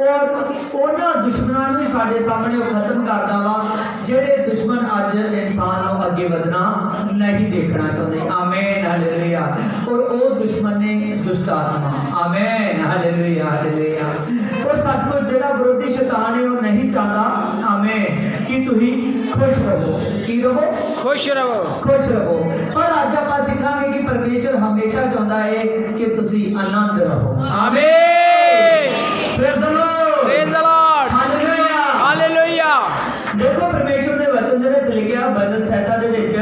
और उन्होंने दुश्मनों भी साढ़े सामने खत्म करता वा जेडे दुश्मन अज इंसान को अगे बढ़ना नहीं देखना चाहते। आमीन हालेलुया। और वो दुश्मन ने दुष्ट आत्मा। आमीन हालेलुया हालेलुया। और सचमुच जेड़ा विरोधी शैतान है वो नहीं चाहता आमीन कि तुही खुश रहो। की रहो? खुश रहो, खुश रहो। पर आज आप सीखांगे कि परमेश्वर हमेशा चाहता है कि तुसी आनंद रहो। आमीन। Praise the Lord, praise the Lord, hallelujah hallelujah. देखो परमेश्वर दे वचन दे विच लिखिया भजन संहिता दे विच,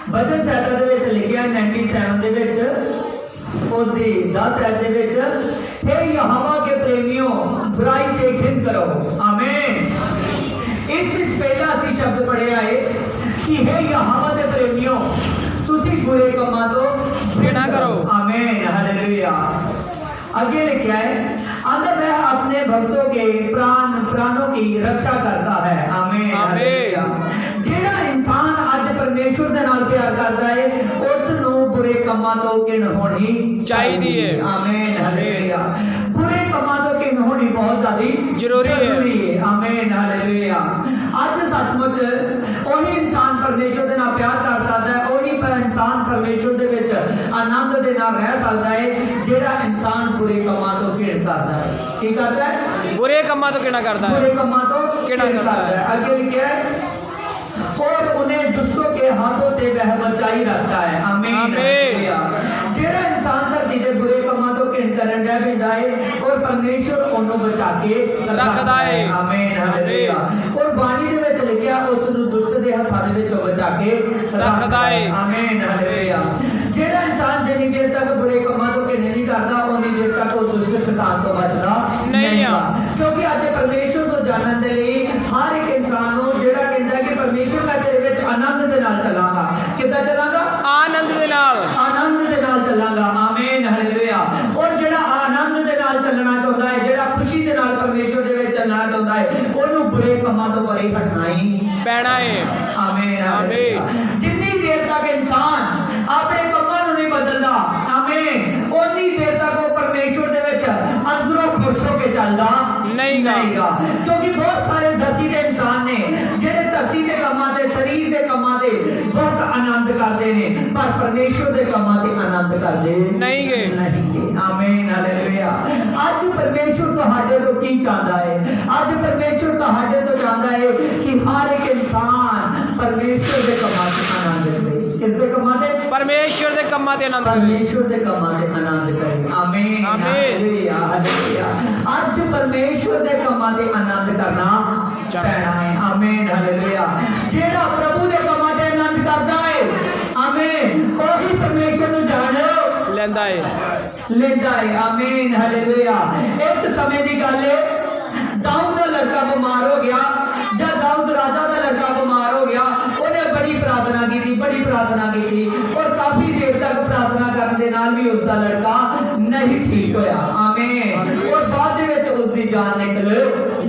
भजन संहिता दे विच लिखिया 97 दे विच उस दी 10 आयत दे विच, हे यहोवा के प्रेमियों बुराई से घिन करो। आमीन। इस विच पहला असी शब्द पढ़िया है कि हे यहोवा के प्रेमियों तुसी बुरे कामां तो घिना करो। आमीन हालेलुया। आगे लिखा है अंदर वह अपने भक्तों के प्राणों की रक्षा करता है। आमीन हालेलुया। जेड़ा इंसान आज परमेश्वर दे नाल प्यार करता है उस नु बुरे कामां तो घिन होनी चाहिए। आमीन हालेलुया। बुरे कामां तो घिन होनी बहुत ज्यादा जरूरी है। आमीन हालेलुया। आज सचमुच वही इंसान परमेश्वर दे नाल प्यार कर सकता है, वही इंसान परमेश्वर दे विच आनंद दे नाल रह सकता है जेड़ा इंसान बुरे कामां तो घिन करता है। की करता है? बुरे कामां तो घिना करता है, बुरे कामां तो घिना करता है। आगे लिखा है और उन्हें दुष्टों के हाथों से वह बचाई रखता है। आमीन हालेलुया। जेड़ा इंसान धरती दे बुरे कामां तो घिन करन दा पैंदा है और परमेश्वर ओनू बचा के रखदा है। आमीन हालेलुया। और बाणी दे विच लिखिया उस नु दुष्ट दे हत्थां दे विचों बचा के रखदा है। आमीन हालेलुया। जेड़ा इंसान जिन्नी देर तक बुरे कामां तो घिन नहीं करता उन्नी देर तक वो दुष्ट शैतान तो बचदा नहीं है। क्योंकि आज परमेश्वर को जानन दे लई हर एक इंसान नु जेड़ा कहंदा है कि परमेश्वर मैं तेरे विच आनंद दे नाल चलांगा। किद्दां चलांगा? आनंद दे नाल, आनंद दे नाल चलांगा। आमीन हालेलुया। और जेड़ा आनंद दे नाल चलना चाहुंदा है, जेड़ा खुशी दे नाल परमेश्वर दे विच चलना चाहुंदा है ओनू बुरे कामां तो परे हटना ही पैना है। आमीन हालेलुया। जिन्नी देर तक इंसान अपने कामां नू नहीं बदलदा आमीन ओनी देर तक वो परमेश्वर दे विच अंदरों खुश हो के चलदा नहीं गा। क्योंकि बहुत सारे धरती के इंसान ने जेडे धरती के कामां दे शरीर के कामां दे बहुत आनंद करते ने पर परमेश्वर के कामां दे आनंद करते नहीं गे। आमीन हालेलुया। आज परमेश्वर तुहाडे तो की चाहता है? आज परमेश्वर तुहाडे तो चाहता है कि हर एक इंसान परमेश्वर के कामां दे आनंद करे। किसके कामां दे? परमेश्वर के कामां दे आनंद, परमेश्वर के कामां दे आनंद करे। आमीन हालेलुया हालेलुया। आज परमेश्वर के कामां दे आनंद करना पैना है। आमीन हालेलुया। जेड़ा प्रभु दे कामां दे आनंद करदा है आमीन ओही परमेश्वर नु जान लेंदा है। आमीन हालेलुया। एक समय की गल है दाऊद का लड़का बीमार हो गया। जब दाऊद राजा का लड़का बीमार हो गया उन्हें बड़ी प्रार्थना की थी, बड़ी प्रार्थना की थी और काफी देर तक प्रार्थना करने के नाल भी उसका लड़का नहीं ठीक होया। आमीन। और बाद में उसकी जान निकल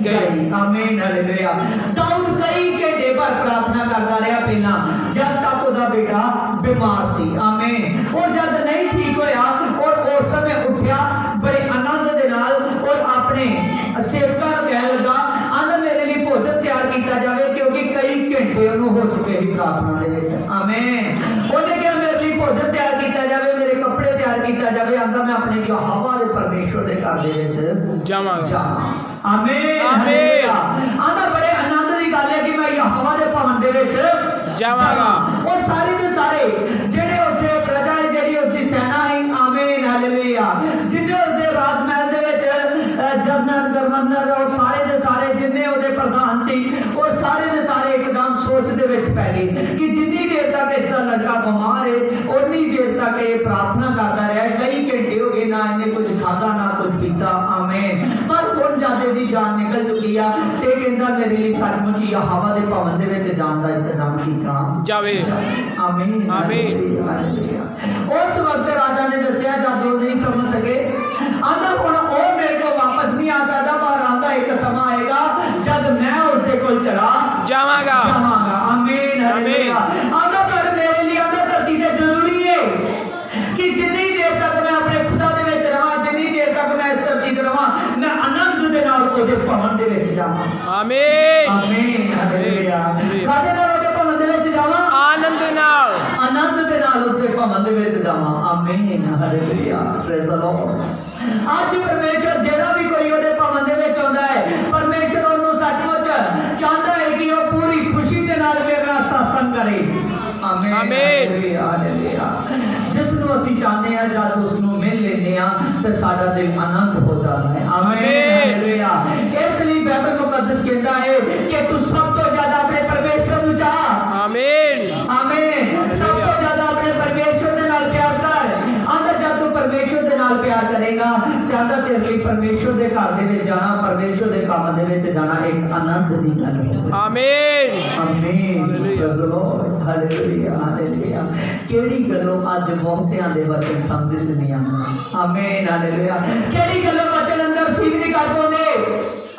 गई। आमीन हालेलुया। दाऊद कई घंटे पर प्रार्थना करता रहा पहला जब तक उसका बेटा बीमार सी। आमीन। और जब नहीं ठीक होया और उस समय उठा बड़े आनंद दे नाल और अपने सेवकां नूं कह लगा आंदा मेरे लिए भोजन तैयार किया जाए क्योंकि कई घंटे उन्होंने हो चुके ही प्रार्थना दे विच। आमीन। उन्हें कहा मेरे लिए भोजन तैयार किया जाए, मेरे कपड़े तैयार किया जाए। आंदा मैं अपने यहोवा दे परमेश्वर दे घर दे विच जावांगा। आमीन हालेलुया। आंदा बड़े आनंद की गल है कि मैं यहोवा दे भवन दे विच जावांगा। और सारे के सारे जेडे उत्थे प्रजा है जेडी उत्थे सेना है आमीन हालेलुया जिन्ने उसदे राजमहल दे विच जनरल गवर्नर और सारे दे सारे जिन्ने उसदे प्रधान सी और सारे दे सारे एकदम सोच दे विच पै गए कि जिन्नी देर तक इसका लड़का बीमार है उन्नी देर तक ये प्रार्थना करता रहा। कई घंटे हो गए ना इन्हें कुछ खाता ना कुछ पीता। आमीन। पर हुण जद दी जान निकल चुकी है ते कहंदा मेरे लिए सचमुच यहोवा दे भवन दे विच जाण दा इंतजाम कीता जावे। आमीन आमीन। उस वक्त राजा ने दस्या जब वो नहीं समझ सके आंदा हुण ओ मेरे को वापस नहीं आ सकता पर आंदा एक समा आएगा जब मैं उसके कोल चला जावांगा। आमीन हालेलुया। आंदा पर मेरे लिए आंदा धरती ते जरूरी है कि जितनी देर तक मैं अपने खुदा दे विच रहां, जितनी देर तक मैं इस धरती ते रहां मैं आनंद ਉਹਦੇ ਭਵਨ ਦੇ ਵਿੱਚ ਜਾਵਾਂ। ਆਮੀਨ ਆਮੀਨ ਹਾਲੇਲੂਇਆ। ਕਾਹਦੇ ਨਾਲ ਉਹਦੇ ਭਵਨ ਦੇ ਵਿੱਚ ਜਾਵਾਂ? ਆਨੰਦ ਨਾਲ, ਆਨੰਦ ਦੇ ਨਾਲ ਉਹਦੇ ਭਵਨ ਦੇ ਵਿੱਚ ਜਾਵਾਂ। ਆਮੀਨ ਹਾਲੇਲੂਇਆ। Praise the Lord. ਅੱਜ ਪਰਮੇਸ਼ਰ ਜਿਹੜਾ ਵੀ ਕੋਈ ਉਹਦੇ ਭਵਨ ਦੇ ਵਿੱਚ ਆਉਂਦਾ ਹੈ, ਪਰਮੇਸ਼ਰ ਉਹਨੂੰ ਸੱਚਮੁੱਚ ਚਾਹੁੰਦਾ ਹੈ ਕਿ ਉਹ ਪੂਰੀ ਖੁਸ਼ੀ ਦੇ ਨਾਲ ਮੇਰੇ ਨਾਲ ਸਾਥ ਕਰੇ। ਆਮੀਨ ਹਾਲੇਲੂਇਆ ਹਾਲੇਲੂਇਆ। ਜਿਸ ਨੂੰ ਅਸੀਂ ਚਾਹੁੰਦੇ ਹਾਂ ਜਦ ਉਸ ਨੂੰ ਮਿਲ ਲੈਂਦੇ ਹਾਂ ਤੇ ਸਾਡਾ ਦਿਲ ਆਨੰਦ ਹੋ ਜਾਂਦਾ ਹੈ। ਆਮੀਨ ਹਾਲੇਲੂਇਆ। ਇਸ ਲਈ ਬਾਈਬਲ ਮੁਕੱਦਸ ਕਹਿੰਦਾ ਹੈ ਕਿ ਤੂੰ ਸਭ ਤੋਂ ਜ਼ਿਆਦਾ ਆਪਣੇ ਪਰਮੇਸ਼ਰ ਨੂੰ ਚਾਹ। ਆਮੀਨ ਆਮੀਨ। ਸਭ ਤੋਂ ਜ਼ਿਆਦਾ ਆਪਣੇ ਪਰਮੇਸ਼ਰ ਦੇ ਨਾਲ ਪਿਆਰ ਕਰ। ਆਂਦਾ ਜਦ ਤੂੰ ਪਰਮੇਸ਼ਰ ਦੇ ਨਾਲ ਪਿਆਰ ਕਰੇਗਾ ਜਾਂਦਾ ਤੇਰੇ ਲਈ ਪਰਮੇਸ਼ਰ ਦੇ ਘਰ ਦੇ ਵਿੱਚ ਜਾਣਾ, ਪਰਮੇਸ਼ਰ ਦੇ ਕੰਮ ਦੇ ਵਿੱਚ ਜਾਣਾ ਇੱਕ ਆਨੰਦ ਦੀ ਗੱਲ ਹੈ। ਆਮੀਨ ਆਮੀਨ। Praise the Lord. Hallelujah hallelujah. ਕਿਹੜੀ ਗੱਲੋਂ ਅੱਜ ਬਹੁਤਿਆਂ ਦੇ ਵਚਨ ਸਮਝ ਚ ਨਹੀਂ ਆਉਂਦੇ। ਆਮੀਨ ਹਾਲੇਲੂਇਆ। ਕਿਹੜੀ ਗੱਲੋਂ ਵਚਨ ਅੰਦਰ ਸੀਖ ਨਹੀਂ ਕਰ ਪਾਉਂਦੇ।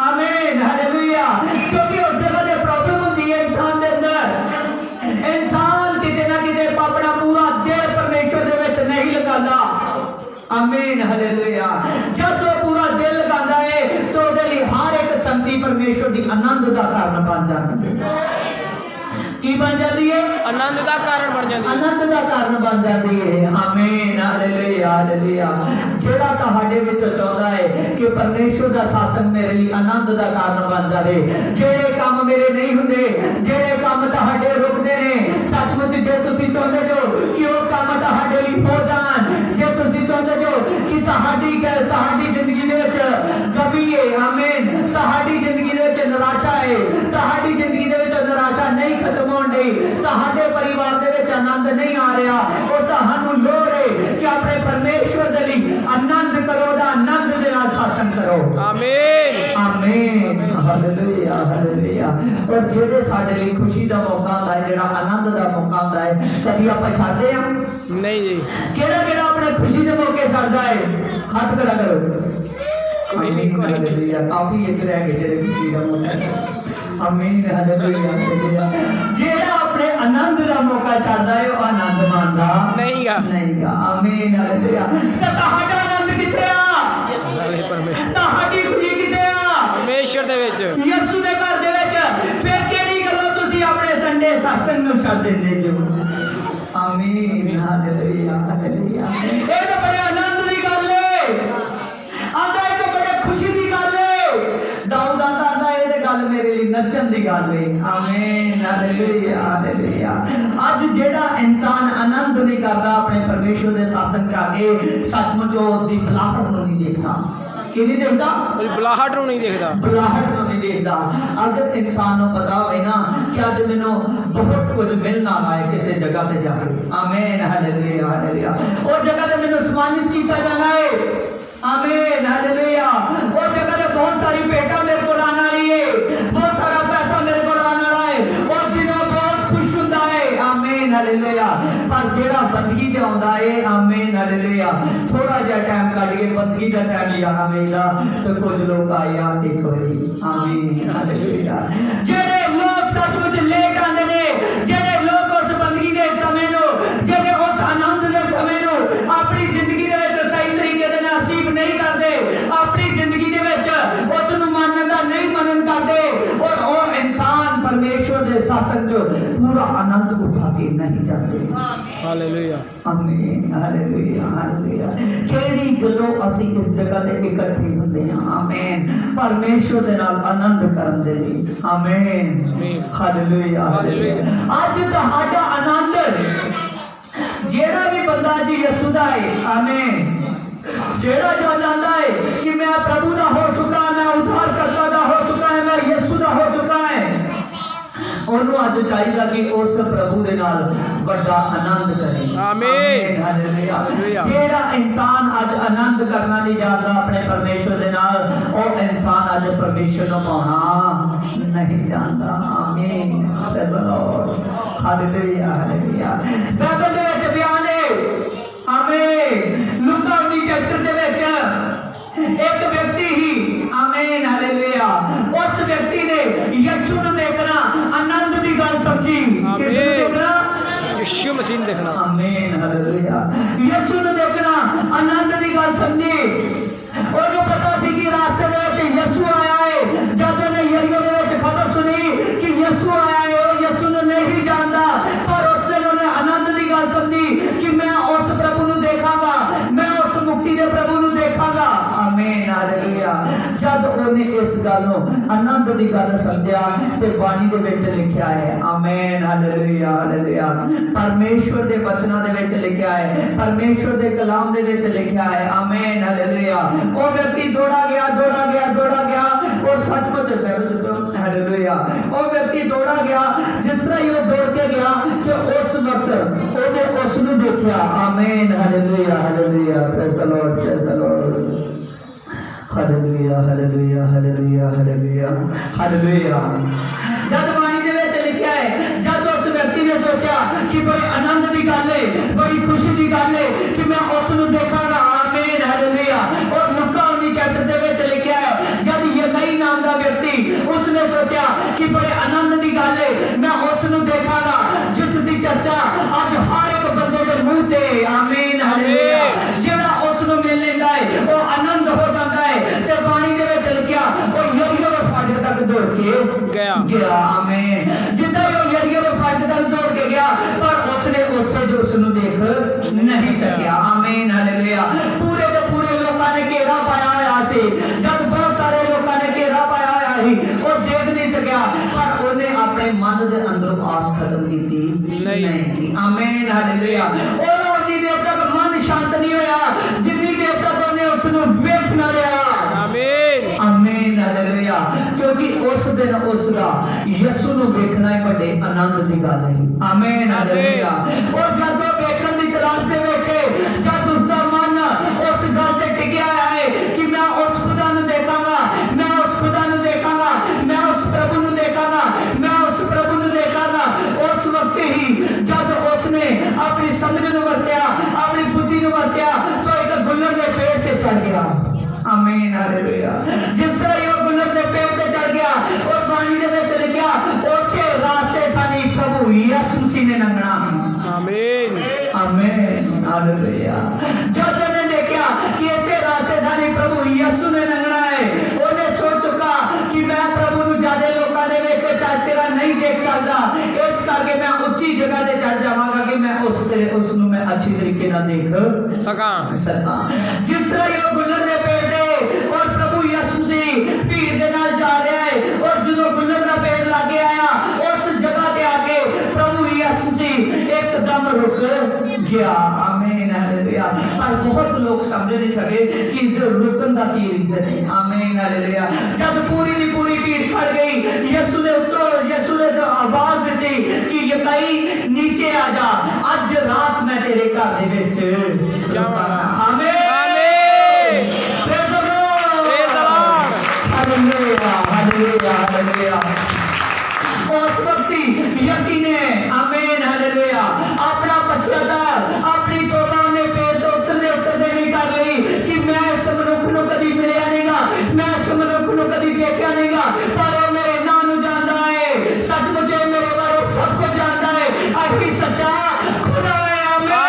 ਆਮੀਨ ਹਾਲੇਲੂਇਆ। ਕਿਉਂਕਿ ਉਸ ਜਗ੍ਹਾ ਤੇ ਪ੍ਰੋਬਲਮ ਹੁੰਦੀ ਹੈ ਇਨਸਾਨ ਦੇ ਅੰਦਰ। ਇਨਸਾਨ ਕਿਤੇ ਨਾ ਕਿਤੇ ਆਪਣਾ ਪੂਰਾ ਦਿਲ ਪਰਮੇਸ਼ਰ ਦੇ ਵਿੱਚ ਨਹੀਂ ਲਗਾਉਂਦਾ। ਆਮੀਨ ਹਾਲੇਲੂਇਆ। ਜਦ ਉਹ ਪੂਰਾ ਦਿਲ ਲਗਾਉਂਦਾ ਹੈ ਤਾਂ ਉਹਦੇ ਲਈ ਹਰ ਇੱਕ ਸੰਗਤੀ ਪਰਮੇਸ਼ਰ ਦੀ ਆਨੰਦ ਦਾ ਕਾਰਨ ਬਣ ਜਾਂਦੀ ਹੈ। ਕੀ ਬਣ ਜਾਂਦੀ ਹੈ? ਆਨੰਦ ਦਾ ਕਾਰਨ ਬਣ ਜਾਂਦੀ ਹੈ। ਆਨੰਦ ਦਾ ਕਾਰਨ ਬਣ ਜਾਂਦੀ ਹੈ। ਆਮੀਨ ਹਾਲੇਲੂਇਆ ਹਾਲੇਲੂਇਆ। ਜਿਹੜਾ ਤੁਹਾਡੇ ਵਿੱਚ ਚਾਹੁੰਦਾ ਹੈ ਕਿ ਪਰਮੇਸ਼ਰ ਦਾ ਸ਼ਾਸਨ ਮੇਰੇ ਲਈ ਆਨੰਦ ਦਾ ਕਾਰਨ ਬਣ ਜਾਵੇ, ਜਿਹੜੇ ਕੰਮ ਮੇਰੇ ਨਹੀਂ ਹੁੰਦੇ, ਜਿਹੜੇ ਕੰਮ ਤੁਹਾਡੇ ਰੁਕਦੇ ਨੇ, ਸੱਚਮੁੱਚ ਜੇ ਤੁਸੀਂ ਚਾਹੁੰਦੇ ਹੋ ਕਿ ਉਹ ਕੰਮ ਤੁਹਾਡੇ ਲਈ ਹੋ ਜਾਣ, ਜੇ ਤੁਸੀਂ ਚਾਹੁੰਦੇ ਹੋ ਕਿ ਤੁਹਾਡੀ ਜ਼ਿੰਦਗੀ ਦੇ ਵਿੱਚ ਕਮੀ ਹੈ, ਆਮੀਨ, ਤੁਹਾਡੀ ਜ਼ਿੰਦਗੀ ਦੇ ਵਿੱਚ ਨਿਰਾਸ਼ਾ ਹੈ, ਤੁਹਾਡੀ ਜ਼ਿੰਦਗੀ ਦੇ ਵਿੱਚ ਨਿਰਾਸ਼ਾ ਨਹੀਂ ਖਤਮ ਹੋਣ ਡਈ, ਤੁਹਾਡੇ ਪਰਿਵਾਰ ਦੇ ਵਿੱਚ ਆਨੰਦ ਨਹੀਂ ਆ ਰਿਹਾ, ਉਹ ਤੁਹਾਨੂੰ ਲੋੜ ਹੈ ਕਿ ਆਪਣੇ ਪਰਮੇਸ਼ਵਰ ਦੇ ਲਈ ਆਨੰਦ ਕਰੋ, ਉਹਦਾ ਆਨੰਦ ਦੇ ਨਾਲ ਸਾਸਨ ਕਰੋ। ਆਮੀਨ ਆਮੀਨ ਹਾਲੇਲੂਇਆ ਹਾਲੇਲੂਇਆ। ਔਰ ਜਿਹੜੇ ਸਾਡੇ ਲਈ ਖੁਸ਼ੀ ਦਾ ਮੌਕਾ ਹੁੰਦਾ ਹੈ, ਜਿਹੜਾ ਆਨੰਦ ਦਾ ਮੌਕਾ ਹੁੰਦਾ ਹੈ, ਕਦੀ ਆਪਾਂ ਛੱਡਦੇ ਹਾਂ? ਨਹੀਂ ਜੀ। ਕਿਹੜਾ ਆਪਣੇ ਖੁਸ਼ੀ ਦੇ ਮੌਕੇ ਛੱਡਦਾ ਹੈ? ਹੱਥ ਖੜਾ ਕਰੋ। ਕੋਈ ਨਹੀਂ ਕੋਈ ਨਹੀਂ। ਕਾਫੀ ਇੱਧਰ ਹੈ ਜਿਹੜੇ ਖੁਸ਼ੀ ਦਾ ਮੌਕਾ। ਆਮੀਨ ਹਾਲੇਲੂਇਆ ਹਾਲੇਲੂਇਆ। ਜਿਹੜਾ ਆਪਣੇ ਆਨੰਦ ਦਾ ਮੌਕਾ ਛੱਡਦਾ ਹੈ ਉਹ ਆਨੰਦ ਮਾਣਦਾ ਨਹੀਂਗਾ। ਆਮੀਨ ਹਾਲੇਲੂਇਆ। ਤਾਂ ਤੁਹਾਡਾ ਆਨੰਦ ਕਿੱਥੇ ਆ? ਤੁਹਾਡੀ ਖੁਸ਼ੀ ਕਿੱਥੇ ਆ? ਪਰਮੇਸ਼ਰ ਦੇ ਵਿੱਚ, ਯਿਸੂ ਦੇ ਘਰ ਦੇ ਵਿੱਚ। ਫਿਰ ਕਿਹੜੀ ਗੱਲੋਂ ਤੁਸੀਂ ਆਪਣੇ ਸੰਡੇ ਸਤਸੰਗ ਨੂੰ ਛੱਡ ਦਿੰਦੇ ਜੋ? ਆਮੀਨ ਹਾਲੇਲੂਇਆ ਹਾਲੇਲੂਇਆ। ਇਹ ਤਾਂ ਬੜੇ ਆਨੰਦ ਦੀ ਗੱਲ ਹੈ। ਆਂਦਾ ਇਹ ਤਾਂ ਬੜੇ ਖੁਸ਼ੀ ਦੀ ਗੱਲ ਹੈ। ਦਾਊਦ ਆਂਦਾ ਇਹ ਤੇ ਗੱਲ ਮੇਰੇ ਲਈ ਨੱਚਣ ਦੀ ਗੱਲ ਹੈ। ਆਮੀਨ ਹਾਲੇਲੂਇਆ ਹਾਲੇਲੂਇਆ। ਅੱਜ ਜਿਹੜਾ ਇਨਸਾਨ ਆਨੰਦ ਨਹੀਂ ਕਰਦਾ ਆਪਣੇ ਪਰਮੇਸ਼ਰ ਦੇ ਸ਼ਾਸਨ ਚ ਆ ਕੇ, ਸੱਚਮੁੱਚ ਉਹ ਦੀ ਬਲਾਹਟ ਨੂੰ ਨਹੀਂ ਦੇਖਦਾ। ਕਿ ਨਹੀਂ ਦੇਖਦਾ? ਬਲਾਹਟ ਨੂੰ ਨਹੀਂ ਦੇਖਦਾ। ਬਲਾਹਟ ਨੂੰ ਨਹੀਂ ਦੇਖਦਾ। ਅਗਰ ਇਨਸਾਨ ਨੂੰ ਪਤਾ ਹੋਵੇ ਨਾ ਕਿ ਅੱਜ ਮੈਨੂੰ ਬਹੁਤ ਕੁਝ ਮਿਲਣਾ ਹੈ ਕਿਸੇ ਜਗ੍ਹਾ ਤੇ ਜਾ ਕੇ, ਆਮੀਨ ਹਾਲੇਲੂਇਆ ਹਾਲੇਲੂਇਆ, ਉਹ ਜਗ੍ਹਾ ਤੇ ਮੈਨੂੰ ਸਨਮਾਨਿਤ ਕੀਤਾ ਜਾਣਾ ਹੈ। आमीन हालेलुया। और जगह में बहुत सारी बेटा मेरे को आना रही है, बहुत सारा पैसा मेरे को आना रहा है, और दिनों बहुत खुश होता है। आमीन हालेलुया। पर जेड़ा बंदगी ते आंदा है, आमीन हालेलुया, थोड़ा जिहा टाइम कढ के बंदगी दा टाइम लियाना वेंदा तो कुछ लोग आया एक बारी। आमीन हालेलुया। जेड़े लोग सचमुच लेट आंदे ने, जेड़े लोग उस बंदगी दे समय नो, जेड़े उस आनंद दे समय नो अपनी जिंदगी दे विच सही तरीके दे नाल सीख नहीं करते, अपनी जिंदगी दे विच उस नूं मनन दा नहीं मनन करते, और वो इंसान परमेश्वर दे शासन च पूरा आनंद उठा के नहीं जाते। हालेलुया आमीन हालेलुया हालेलुया। केड़ी गल्लों असीं इस जगह ते इकट्ठे हुंदे हां, आमीन, परमेश्वर दे नाल आनंद करन दे लई। आमीन हालेलुया हालेलुया। अज तुहाडा आनंद जेड़ा भी बंदा जी यसू दा है, आमीन, जेड़ा जानता है कि मैं प्रभु दा हो चुका, मैं उद्धारकर्ता दा हो चुका है, मैं यसू दा हो चुका है, ਉਹਨੂੰ ਅੱਜ ਚਾਹੀਦਾ ਕਿ ਉਸ ਪ੍ਰਭੂ ਦੇ ਨਾਲ ਵੱਡਾ ਆਨੰਦ ਕਰੇ। ਆਮੀਨ ਹਾਲੇਲੂਇਆ। ਜਿਹੜਾ ਇਨਸਾਨ ਅੱਜ ਆਨੰਦ ਕਰਨਾ ਨਹੀਂ ਜਾਣਦਾ ਆਪਣੇ ਪਰਮੇਸ਼ਰ ਦੇ ਨਾਲ, ਉਹ ਇਨਸਾਨ ਅੱਜ ਪਰਮੇਸ਼ਰ ਨੂੰ ਪਾਉਣਾ ਨਹੀਂ ਜਾਣਦਾ। ਆਮੀਨ praise the Lord hallelujah hallelujah. Bible ਦੇ ਵਿੱਚ ਬਿਆਨ ਹੈ, ਆਮੀਨ, ਲੂਕਾ 19 ਚੈਪਟਰ ਦੇ ਵਿੱਚ एक व्यक्ति ही, आमीन हालेलुया, उस व्यक्ति ने यीशु को देखना आनंद की गल समझी। किस को देखना? यीशु मसीह को देखना। आमीन हालेलुया। यीशु को देखना आनंद की गल समझी। और जो पता सी कि रास्ते में यीशु आया है, हालेलुया जब ਉਹਨੇ ਇਸ ਗੱਲ ਨੂੰ ਆਨੰਦ ਦੀ ਗੱਲ ਸਮਝਿਆ ਤੇ ਬਾਣੀ ਦੇ ਵਿੱਚ ਲਿਖਿਆ ਹੈ ਆਮੇਨ ਹਾਲੇਲੁया ਹਾਲੇਲੁया ਪਰਮੇਸ਼ਵਰ ਦੇ ਬਚਨਾਂ ਦੇ ਵਿੱਚ ਲਿਖਿਆ ਹੈ ਪਰਮੇਸ਼ਵਰ ਦੇ ਕਲਾਮ ਦੇ ਵਿੱਚ ਲਿਖਿਆ ਹੈ ਆਮੇਨ ਹਾਲੇਲੁया ਉਹ ਵਿਅਕਤੀ ਦੌੜਾ ਗਿਆ और सचमुच हालेलुया वो व्यक्ति दौड़ा गया जिस तरह ही वो दौड़ के गया कि उस वक्त ਉਹਨੇ ਉਸ ਨੂੰ ਦੇਖਿਆ आमीन hallelujah hallelujah praise the Lord hallelujah hallelujah hallelujah hallelujah hallelujah जब बाणी ਦੇ ਵਿੱਚ ਲਿਖਿਆ ਹੈ जब उस व्यक्ति ने सोचा कि बड़ी आनंद की गल है बड़ी खुशी की गल है कि मैं उस ਨੂੰ ਦੇਖਾਂਗਾ आमीन हालेलुया और लूका 19 चैप्टर ਦੇ ਵਿੱਚ ਲਿਖਿਆ ਹੈ जब यकई नाम का व्यक्ति उसने सोचा कि बड़े आनंद की गल है मैं उस ਨੂੰ ਦੇਖਾਂਗਾ जिस दी चर्चा आज हर एक बंदे के मुंह ते आमीन हालेलुया ਜਿਹੜਾ उस ਨੂੰ मिल लेंदा है वो आनंद हो जाता है ते बाणी ਦੇ ਵਿੱਚ ਲਿਖਿਆ ਉਹ ਯਰੀहो ਦੇ ਫਾਟਕ तक दौड़ के गया आमीन जिद्दां ही वो यरीहो ਦੇ ਫਾਟਕ तक दौड़ के गया पर उसने ਉੱਥੇ जो ਉਸ ਨੂੰ देख नहीं सकिया आमीन हालेलुया पूरे ਦੇ पूरे ਲੋਕਾਂ ਨੇ ਘੇਰਾ ਪਾਇਆ ਹੋਇਆ ਸੀ जब बहुत सारे लोगों ने घेरा पाया होया ही वो देख नहीं सकिया पर ਉਹਨੇ ਆਪਣੇ ਮਨ ਦੇ ਅੰਦਰੋਂ ਆਸ ਖਤਮ ਕੀਤੀ ਨਹੀਂ की आमीन हालेलुया और उन्नी देर तक मन शांत नहीं होया जितनी देर तक ਉਹਨੇ ਉਸ ਨੂੰ ਵੇਖ ਨਾ ਲਿਆ आमीन आमीन हालेलुया क्योंकि उस दिन उसका यीशु ਨੂੰ ਵੇਖਣਾ ਹੀ ਵੱਡੇ ਆਨੰਦ ਦੀ ਗੱਲ ਹੈ आमीन हालेलुया और ਜਦੋਂ ਵੇਖਣ ਦੀ ਤਲਾਸ਼ ਦੇ ਵਿੱਚ ਜਦ ਉਸ ਦਾ ਮਨ ਉਸ ਗੱਲ ਤੇ ਟਿਕਿਆ ਹੈ कि मैं उस खुदा ਨੂੰ ਦੇਖਾਂਗਾ मैं उस खुदा ਨੂੰ ਦੇਖਾਂਗਾ मैं उस प्रभु ਨੂੰ ਦੇਖਾਂਗਾ मैं उस प्रभु ਨੂੰ ਦੇਖਾਂਗਾ उस वक्त ही जब उसने अपनी समझ ਨੂੰ ਵਰਤਿਆ अपनी बुद्धि ਨੂੰ ਵਰਤਿਆ तो एक गुलर के पेड़ पे चढ़ गया आमीन हालेलुया जिस तरह ये गुलर के पेड़ पे चढ़ गया और पानी ਦੇ ਵਿੱਚ ਲਿਖਿਆ ਉਸੇ ਰਾਸਤੇ ਥਾਨੀ प्रभु यीशु मसीह ने लंघना आमीन आमीन हालेलुया जब उसने देखा कि ऐसे रास्ते थानी प्रभु यीशु ने लंघना है ਉਹਨੇ सोच चुका कि मैं प्रभु ਨੂੰ ज्यादा लोगों ਦੇ ਵਿੱਚ ਚੱਲ तेरा नहीं देख सकता इस करके मैं ਉੱਚੀ ਜਗ੍ਹਾ ਤੇ ਚੜ ਜਾਵਾਂਗਾ कि मैं ਉਸ ਨੂੰ मैं अच्छी तरीके ਨਾਲ देख ਸਕਾਂ जिस तरह ये गुलर ਦੇ पेड़ ਤੇ और प्रभु यीशु मसीह भीड़ ਦੇ ਨਾਲ ਜਾ ਰਿਹਾ है और ਜਦੋਂ गुलर ਦਾ पेड़ लागे आया उस जगह पे आके प्रभु यीशु मसीह एकदम रुक गया आमीन हालेलुया पर बहुत लोग समझ नहीं सके कि इस रुकन का की रीजन है आमीन हालेलुया जब पूरी की पूरी भीड़ खड़ गई यीशु ने तो आवाज दी कि यकई नीचे आ जा आज रात मैं तेरे घर दे विच रुकांगा आमीन praise the Lord hallelujah hallelujah hallelujah उस वक्त यकीने आमीन हालेलुया अपना पश्चाताप अपनी तौबा ने पेड़ तो उतरते नहीं कर ली कि मैं इस मनुख को कभी मिलिया नहींगा मैं इस मनुख को कभी देखा नहींगा पर वो मेरे नाम ਨੂੰ जानता है सचमुच मेरे बारे सब कुछ जानता है अभी सच्चा खुदा है आमीन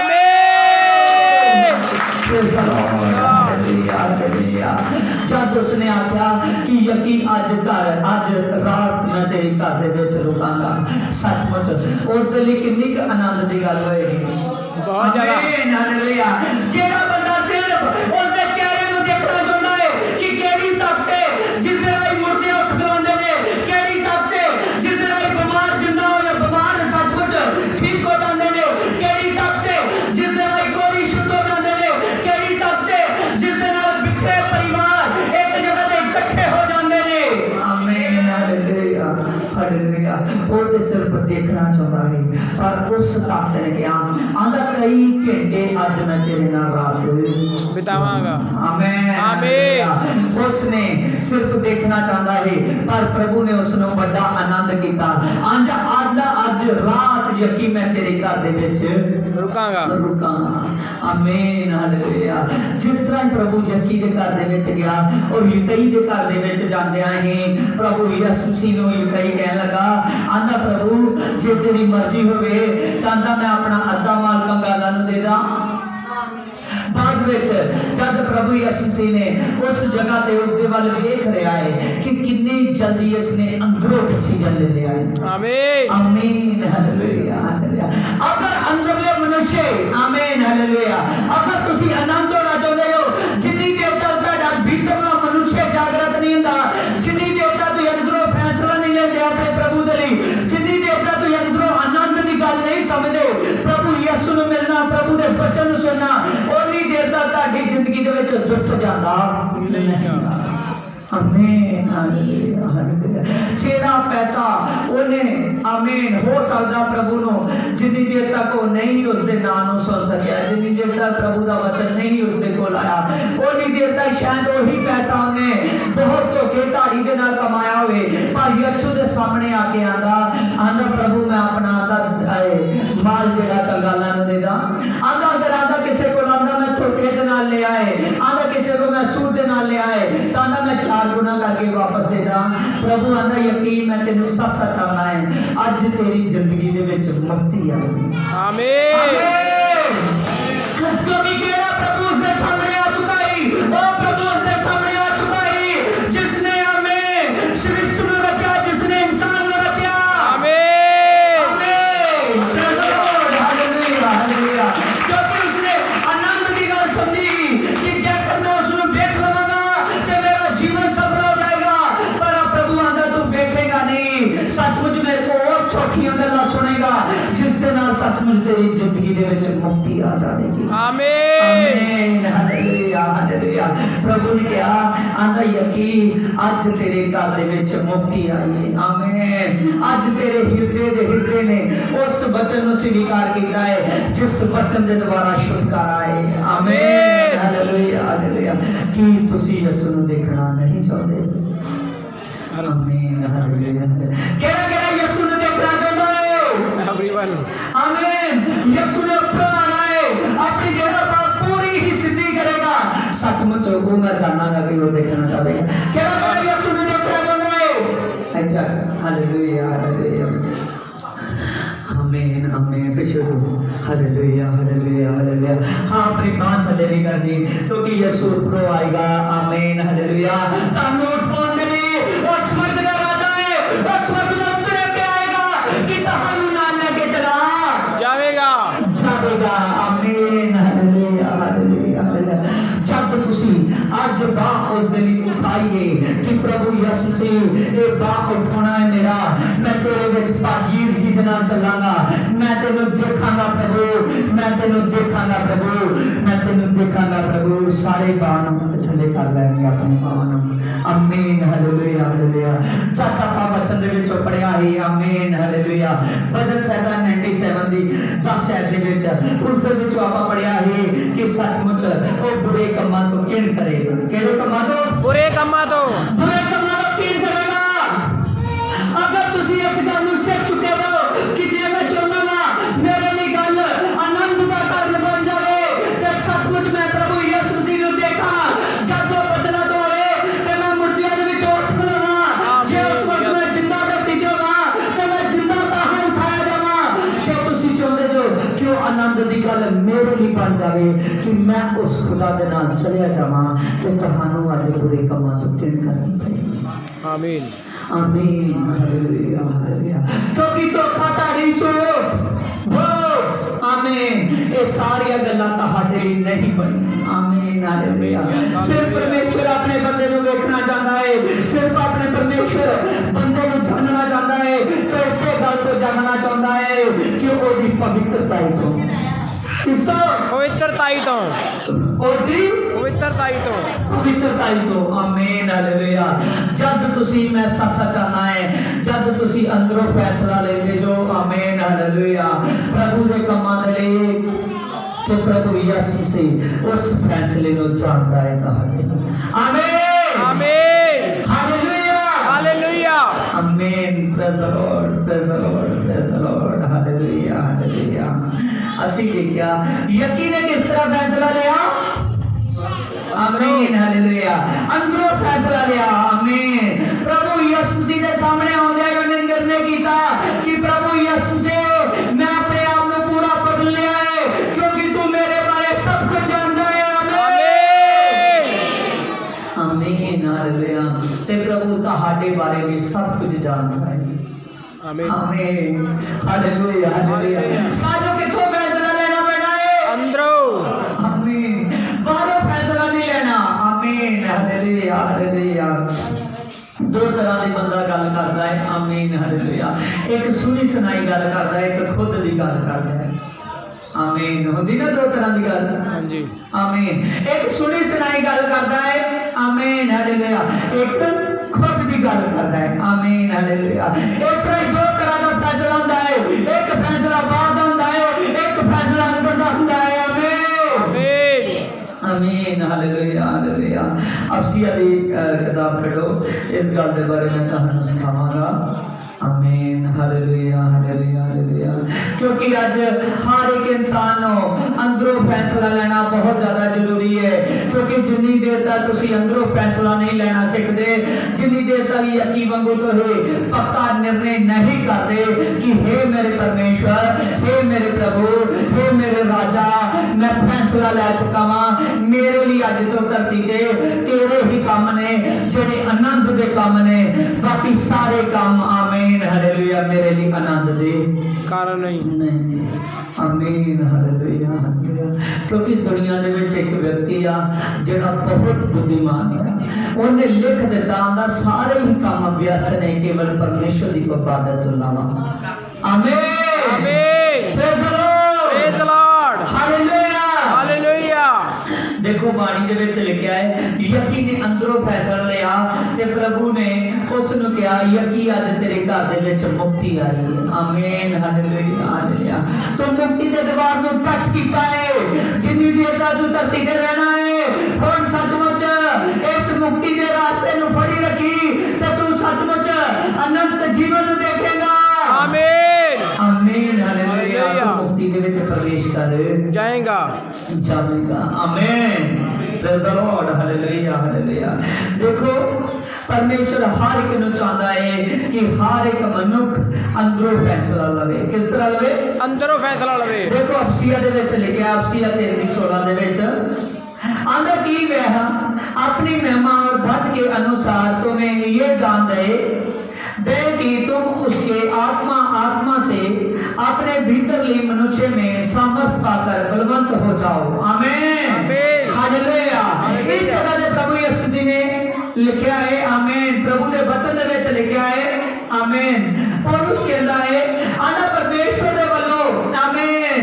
praise the Lord hallelujah hallelujah जब उसने आख्या कि यकीन आज रात मैं तेरे घर दे विच रुकांगा सचमुच उस दे लई किन्नी क आनंद दी गल होएगी बहुत ज्यादा आमीन हालेलुया जेड़ा बंदा सिर्फ उस दे चेहरे ਨੂੰ देखना चाहता है कि केड़ी ताकत है जिस दे राही मुर्दे उठ खलोंदे ने केड़ी ताकत है जिस दे राही बीमार जिंदा होए बीमार सचमुच ठीक हो जांदे ने केड़ी ताकत है जिस दे राही कोरी शुद्ध हो जांदे ने केड़ी ताकत है जिस दे नाल बिखरे परिवार एक जगह ते इकट्ठे हो जांदे ने आमीन हालेलुया हालेलुया और ते सिर्फ देखना चाहता है पर उस ताकत ने क्या आंदा कई घंटे आज मैं तेरे नाल रात बितावांगा आमीन आमीन उसने सिर्फ देखना चाहता है पर प्रभु ने उसनु बड़ा आनंद कीता आज रात यकीन मैं तेरे घर दे विच रुकांगा आमीन हालेलुया जिस तरह प्रभु यकी दे घर दे विच गया और यकई दे घर दे विच जांदे ही प्रभु यीशु मसीह नु यकई कहन लगा आंदा प्रभु जे तेरी मर्जी होवे तां मैं अपना अद्धा माल कंगालां नु दे दा बाद विच जब प्रभु यीशु मसीह ने उस जगह ते उस दे वाल देख रहा है कि कितनी जल्दी इसने अंदरों डिसीजन ले लिया है आमीन आमीन हालेलुया हालेलुया अगर अंदरले मनुष्य आमीन हालेलुया अगर तुसी आनंद होना चाहते हो जितनी देर तक ਤੁਹਾਡਾ भीतरला मनुष्य ਵਿੱਚ ਦੁਸ਼ਟ ਜਾਂਦਾ ਨਹੀਂ। ਆਮੀਨ ਹਾਲੇਲੂਇਆ ਹਾਲੇਲੂਇਆ। ਜਿਹੜਾ ਪੈਸਾ ਉਹਨੇ ਆਮੀਨ ਹੋ ਸਕਦਾ ਪ੍ਰਭੂ ਨੂੰ ਜਿੰਨੀ ਦੇਰ ਤੱਕ ਉਹ ਨਹੀਂ ਉਸਦੇ ਨਾਂ ਨੂੰ ਸੁਣ ਸਕਿਆ, ਜਿੰਨੀ ਦੇਰ ਤੱਕ ਪ੍ਰਭੂ ਦਾ ਵਚਨ ਨਹੀਂ ਉਸਦੇ ਕੋਲ ਆਇਆ, ਉਨੀ ਦੇਰ ਤੱਕ ਸ਼ਾਇਦ ਉਹੀ ਪੈਸਾ ਉਹਨੇ ਬਹੁਤ ਧੋਖੇਧੜੀ ਦੇ ਨਾਲ ਕਮਾਇਆ ਹੋਵੇ। ਪਰ ਯਿਸੂ ਦੇ ਸਾਹਮਣੇ ਆ ਕੇ ਆਂਦਾ ਪ੍ਰਭੂ ਮੈਂ ਆਪਣਾ ਮਾਲ ਜਿਹੜਾ ਕੰਗਾਲਾਂ ਨੂੰ ਦੇ ਦਾਂ। ਆਂਦਾ ਅਗਰ ਆਂਦਾ ਕਿਸੇ ਕੋਲ ਆਂਦਾ ਮੈਂ ਧੋਖੇ ਦੇ ਨਾਲ ਲਿਆ ਹੈ, ਆਂਦਾ ਕਿਸੇ ਕੋਲ ਮੈਂ ਸੂਦ ਦੇ ਨਾਲ ਲਿਆ ਹੈ, ਤਾਂ ਆਂਦਾ ਮੈਂ 4 ਗੁਣਾ ਕਰਕੇ ਵਾਪਸ ਦੇ ਦਾਂ। ਪ੍ਰਭੂ ਆਂਦਾ ਯਕੀਨ ਮੈਂ ਤੈਨੂੰ ਸੱਚ ਆਉਣਾ ਹੈ, ਅੱਜ ਤੇਰੀ ਜ਼ਿੰਦਗੀ ਦੇ ਵਿੱਚ ਮੁਕਤੀ ਆਏਗੀ। ਆਮੀਨ। ਕਿਉਂਕਿ ਕਿਹੜਾ ਪ੍ਰਭੂ ਉਸ ਦੇ ਸਾਹਮਣੇ ਆ ਚੁੱਕਾ ਹੈ, ਉਹ ਪ੍ਰਭੂ ਉਸ ਦੇ ਸਾਹਮਣੇ ਆ ਚੁੱਕਾ ਹੈ ਜਿਸਨੇ ਆਮੀਨ ਸ੍ਰਿਸ਼ਟੀ ਨੂੰ ਰਚਿਆ, ਜਿਸਨੇ ਇਨਸਾਨ ਨੂੰ ਰਚਿਆ। ਆਮੀਨ ਆਮੀਨ praise the Lord hallelujah hallelujah. ਕਿਉਂਕਿ ਉਸਨੇ ਆਨੰਦ ਦੀ ਗੱਲ ਸਮਝੀ ਕਿ ਜੇਕਰ ਮੈਂ ਉਸ ਨੂੰ ਵੇਖ ਲਵਾਂਗਾ ਤੇ ਮੇਰਾ ਜੀਵਨ ਸਫਲ ਹੋ ਜਾਏਗਾ। ਪਰ ਪ੍ਰਭੂ ਆਂਦਾ ਤੂੰ ਵੇਖੇਗਾ ਨਹੀਂ, ਸੱਚਮੁੱਚ ਮੇਰੇ ਕੋਲ ਉਹ ਚੌਖੀਆਂ ਗੱਲਾਂ ਸੁਣੇਗਾ ਜਿਸ ਦੇ ਨਾਲ ਸੱਚਮੁੱਚ ਤੇਰੀ ਜ਼ਿੰਦਗੀ ਦੇ ਵਿੱਚ ਮੁਕਤੀ ਆ ਜਾਵੇਗੀ। ਆਮੀਨ ਆਮੀਨ ਹਾਲੇਲੂਇਆ ਹਾਲੇਲੂਇਆ। ਪ੍ਰਭੂ ਨੇ ਕਿਹਾ ਆਂਦਾ ਯਕੀਨ ਅੱਜ ਤੇਰੇ ਘਰ ਦੇ ਵਿੱਚ ਮੁਕਤੀ ਆਈ ਹੈ। ਆਮੀਨ। ਅੱਜ ਤੇਰੇ ਹਿਰਦੇ ਨੇ ਉਸ ਵਚਨ ਨੂੰ ਸਵੀਕਾਰ ਕੀਤਾ ਹੈ ਜਿਸ ਵਚਨ ਦੇ ਦੁਆਰਾ ਛੁਟਕਾਰਾ ਹੈ। ਆਮੀਨ ਹਾਲੇਲੂਇਆ ਹਾਲੇਲੂਇਆ। ਕੀ ਤੁਸੀਂ ਯਿਸੂ ਨੂੰ ਦੇਖਣਾ ਨਹੀਂ ਚਾਹੁੰਦੇ? ਆਮੀਨ ਹਾਲੇਲੂਇਆ। ਕਿਹੜਾ ਯਿਸੂ ਨੂੰ ਦੇਖਣਾ ਚਾਹੁੰਦਾ ਹੈ? एवरीवन। आमीन। यीशु ने प्राण आए अपनी जगह पर पूरी ही सिद्धि करेगा। सचमुच वो मैं जानना कि वो देखना चाहेगा। क्या यीशु ने देखना चाहता है? अच्छा हालेलुया हालेलुया आमीन आमीन। पिछले हालेलुया हालेलुया हालेलुया। हाँ अपनी बात थले नहीं करनी क्योंकि यीशु ऊपर आएगा। आमीन हालेलुया। तानू उठा दे और स्वर्ग का राजा है और स्वर्ग का उतर के आएगा कि तहानू जावेगा। आमीन हालेलुया हालेलुया हालेलुया। जब तुसी आज बाह उस दिल उठाइए कि प्रभु यीशु से ये बाह उठाना है मेरा, मैं तेरे विच पाकीज़गी दे नाल चलांगा, मैं तेनू देखांगा प्रभु, मैं तेनू देखांगा प्रभु, मैं तेनू देखांगा प्रभु। सारे बाह नूं थल्ले कर लैणगे अपने बाह नूं। आमीन हालेलुया हालेलुया। जब ਆਪਾਂ वचन दे विच पढ़िया है आमीन हालेलुया भजन संहिता 97 दी 10 आयत दे विच उस दे विच ਆਪਾਂ पढ़िया है कि सचमुच ਉਹ बुरे ਕੰਮਾਂ ਤੋਂ ਕਿਹਨ ਕਰੇਗਾ। ਕਿਹੜੇ ਕੰਮਾਂ ਤੋਂ? बुरे कामां तो बुरे ਕੰਮਾਂ ਤੋਂ ਕਿਹਨ ਕਰੇਗਾ। ਅਗਰ ਤੁਸੀਂ ਇਸ ਗੱਲ ਨੂੰ ਸਿੱਖ ਚੁੱਕੇ ਹੋ ਕਿ ਜੇ ਮੈਂ ਚਾਹੁੰਦਾ ਨਾ ਮੇਰੇ ਲਈ ਗੱਲ ਆਨੰਦ ਦਾ ਕਾਰਨ ਬਣ ਜਾਵੇ ਤੇ ਸੱਚਮੁੱਚ ਮੈਂ ਪ੍ਰਭੂ ਯਿਸੂ ਜੀ ਨੂੰ ਦੇਖਾਂ ਜਦ ਉਹ ਬਦਲਾ ਦੋਵੇ ਤੇ ਮੈਂ ਮੁਰਦਿਆਂ ਦੇ ਵਿੱਚ ਉੱਠ ਖਲੋਵਾਂ। ਜੇ ਉਸ ਵਕਤ ਮੈਂ ਜਿੰਦਾ ਧਰਤੀ ਤੇ ਹੋਵਾਂ ਤੇ ਮੈਂ ਜਿੰਦਾ ਬਾਹਰ ਉਠਾਇਆ ਜਾਵਾਂ। ਜੇ ਤੁਸੀਂ ਚਾਹੁੰਦੇ ਹੋ ਕਿ ਉਹ ਆਨੰਦ ਦੀ ਗੱਲ ਮੇਰੇ ਲਈ ਬਣ ਜਾਵੇ ਕਿ ਮੈਂ ਉਸ ਖੁਦਾ ਦੇ ਨਾਲ ਚਲਿਆ ਜਾਵਾਂ ਤੇ ਤੁਹਾਨੂੰ ਅੱਜ ਬੁਰੇ ਕੰਮਾਂ ਤੋਂ ਕਿਹਨ ਕਰਨੀ ਪਏਗੀ। आमीन आमीन हालेलुया हालेलुया। क्योंकि धोखाधड़ी चोट बस आमीन ये सारी गल्लां तुहाडे लई नहीं बनी। आमीन हालेलुया। सिर्फ परमेश्वर अपने बंदे को देखना चाहता है, सिर्फ अपने परमेश्वर बंदे को जानना चाहता है। तो इसे गल को जानना चाहता है कि ओदी पवित्रता तो किसो पवित्रताई तो ओदी पवित्रताई तो पवित्रताई तो। आमीन हालेलुया। जब तुसी मैं सच चाहना है जब तुसी अंदरों फैसला लेते जो आमीन हालेलुया प्रभु दे कमां दे लई ते प्रभु यीशु से उस फैसले नु जानदा है तुहाडे। आमीन आमीन हालेलुया हालेलुया आमीन। Praise the Lord praise the Lord praise the Lord hallelujah hallelujah. ਅਸੀਂ ਦੇਖਿਆ ਯਕੀਨ ਨੇ ਕਿਸ ਤਰ੍ਹਾਂ ਫੈਸਲਾ ਲਿਆ। आमीन हालेलुया। अंदरों फैसला लिया। आमीन। प्रभु यीशु मसीह के सामने आंदे उन्हें निर्णय किया कि प्रभु यीशु से मैं अपने आप में पूरा बदल लिया है क्योंकि तू मेरे बारे सब कुछ जानता है। आमीन आमीन हालेलुया। ते प्रभु तुम्हारे बारे में सब कुछ जानता है। आमीन आमीन हालेलुया हालेलुया। साजो किथों फैसला लेना पैना है? अंदरों। आमीन। बाहरों फैसला नहीं लेना। आमीन हालेलुया हालेलुया। दो तरह की बंदा गल करता है। आमीन हालेलुया। एक सुनी सुनाई गल करता है, एक खुद की गल करता है। आमीन होंदी ना दो तरह की गल हाँ जी आमीन एक सुनी सुनाई गल करता है आमीन हालेलुया एक खुद की गल करता है आमीन हालेलुया इस तरह दो तरह का फैसला होता है एक फैसला बाहर होता है एक फैसला अंदर का होता है आमीन आमीन आमीन हालेलुया हालेलुया अफसिया दी किताब खड़ो इस गल के बारे में तुहानू सिखावांगा आमीन हालेलुया हालेलुया हालेलुया क्योंकि आज हर एक इंसान नो अंदरों फैसला लेना बहुत ज्यादा जरूरी है क्योंकि जिन्नी देर तक तुसी अंदरों फैसला नहीं लेना सीखते जिन्नी देर तक यकी वांगू तो है पक्का निर्णय नहीं करते कि हे मेरे परमेश्वर हे मेरे प्रभु हे मेरे राजा मैं फैसला ले चुका वा मेरे लिए अज तो धरती ते तेरे ही काम ने जेडे आनंद दे काम ने बाकी सारे काम आमीन हालेलुया मेरे लिए आनंद दे कारण नहीं नहीं आमीन हालेलुया हालेलुया क्योंकि दुनिया दे विच एक व्यक्ति आ जेड़ा बहुत बुद्धिमान है ਉਹਨੇ लिख दिता आंदा सारे ही काम व्यर्थ ने केवल परमेश्वर की इबादत तो अलावा आमीन आमीन praise the Lord praise the Lord hallelujah hallelujah देखो बाणी दे विच लिखा है यकी ने अंदरों फैसला लिया ते प्रभु ने उस नु कहा यकी आज तेरे घर दे विच मुक्ति आई है आमीन हालेलुया हालेलुया तो मुक्ति दे द्वार नु टच कीता है जिन्नी देर तक तू धरती ते रहना है हुण सचमुच इस मुक्ति दे रास्ते नु फड़ी रखी ते तू सचमुच अनंत जीवन नु देखेगा आमीन आमीन हालेलुया हालेलुया। तू मुक्ति दे विच प्रवेश कर जाएगा जाएगा आमीन praise the Lord hallelujah hallelujah देखो परमेश्वर हर एक नु चाहता है कि हर एक मनुख अंदरों फैसला लवे किस तरह लवे अंदरों फैसला लवे देखो अफसिया दे विच लिखिया अफसिया 13:16 दे विच आंदा की वह अपनी महिमा और धन के अनुसार तुम्हें ये दान दे कि तुम उसके आत्मा से अपने भीतरली मनुष्य में सामर्थ पाकर बलवंत हो जाओ आमीन आमीन हालेलुया इस जगह दे प्रभु यीशु जी ने लिखा है आमीन प्रभु दे वचन दे विच लिखा है आमीन पौलुस कहता है आना परमेश्वर दे वल्लों आमीन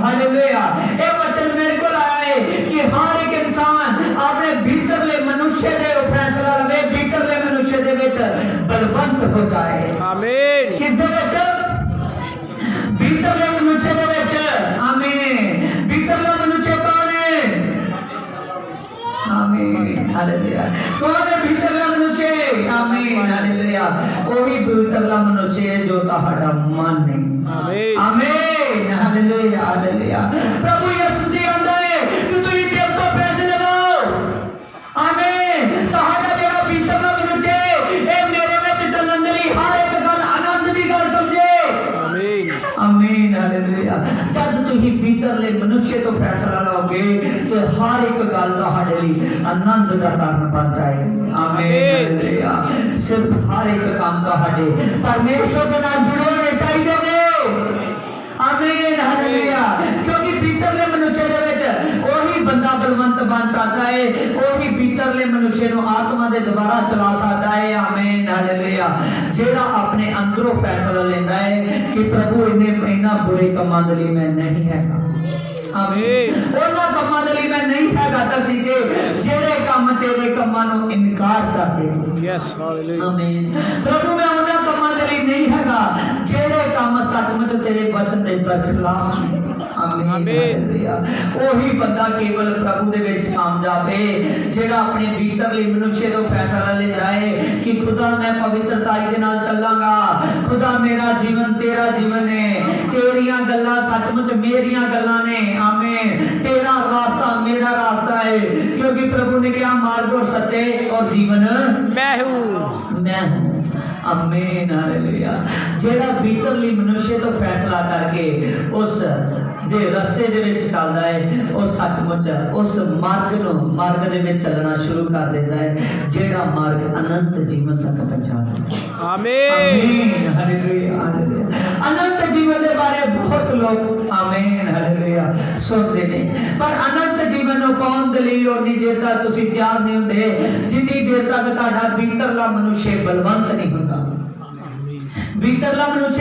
हालेलुया ये वचन मेरे को आया है कि हर एक इंसान अपने भीतरले मनुष्य दे फैसला लवे भीतरले मनुष्य दे विच बलवंत हो जाए आमीन किस दे विच भीतरले मनुष्य दे विच आमीन भीतरला मनुष्य कौन है आमीन हालेलुया कौन है भीतरला मनुष्य आमीन हालेलुया वही भीतरला मनुष्य है जो तुम्हारा मन है आमीन आमीन हालेलुया हालेलुया प्रभु यीशु जी आंदा है कि तू ये दिल तो फैसले लो आमीन तुम्हारा जेड़ा भीतरला मनुष्य ए मेरे विच चलन दी हर एक गल आनंद दी गल समझे आमीन आमीन हालेलुया जब तुही भीतरले मनुष्य तो फैसला लोगे तो हर एक गल तुम्हारे लिए आनंद का कारण बन जाएगी आमीन हालेलुया सिर्फ हर एक काम तुम्हारे परमेश्वर के नाल जुड़े होने चाहिए ने आमीन हालेलुया क्योंकि भीतरले मनुष्य दे विच ओही बंदा बलवंत बन सकता है ओही भीतरले मनुष्य नु आत्मा दे द्वारा चला सकता है आमीन हालेलुया जेड़ा अपने अंदरों फैसला लेंदा है कि प्रभु इन्हें बुरे कमां दे लई मैं नहीं हैगा आमीन ओना कमां दे लई मैं नहीं हैगा धरती ते जेड़े काम तेरे कमां नु इनकार करदे यस हालेलुया आमीन प्रभु मैं उन्हें कमां दे लई नहीं हैगा जेड़े काम सचमुच तेरे वचन दे बरखिलाफ आमीन हालेलुया ओही बंदा केवल प्रभु दे विच कामयाब है जेड़ा अपने भीतरले मनुष्य तो फैसला लेता है कि खुदा मैं पवित्रताई दे नाल चलांगा खुदा मेरा जीवन तेरा जीवन है तेरियां गल्लां सचमुच मेरियां गल्लां ने आमीन तेरा रास्ता मेरा रास्ता है क्योंकि प्रभु ने कहा मार्ग और सत्य और जीवन मैं हूँ आमीन हालेलुया जेड़ा भीतरली मनुष्य तो फैसला करके उस दे रस्ते दे विच चलदा है ਉਹ सचमुच उस मार्ग दे विच चलना शुरू कर देता है जेड़ा मार्ग अनंत जीवन तक पहुंचाता आमीन आमीन हालेलुया हालेलुया अनंत जीवन दे बारे बहुत लोग आमीन हालेलुया सुनते ने पर अनंत जीवन ਨੂੰ ਪਾਉਣ ਦੇ ਲਈ ਉਨੀ ਦੇਰ ਤੱਕ ਤੁਸੀਂ ਤਿਆਰ ਨਹੀਂ ਹੁੰਦੇ ਜਿੰਨੀ ਦੇਰ ਤੱਕ ਤੁਹਾਡਾ ਭੀਤਰਲਾ ਮਨੁੱਖ ਬਲਵੰਤ ਨਹੀਂ ਹੁੰਦਾ ਭੀਤਰਲਾ ਮਨੁੱਖ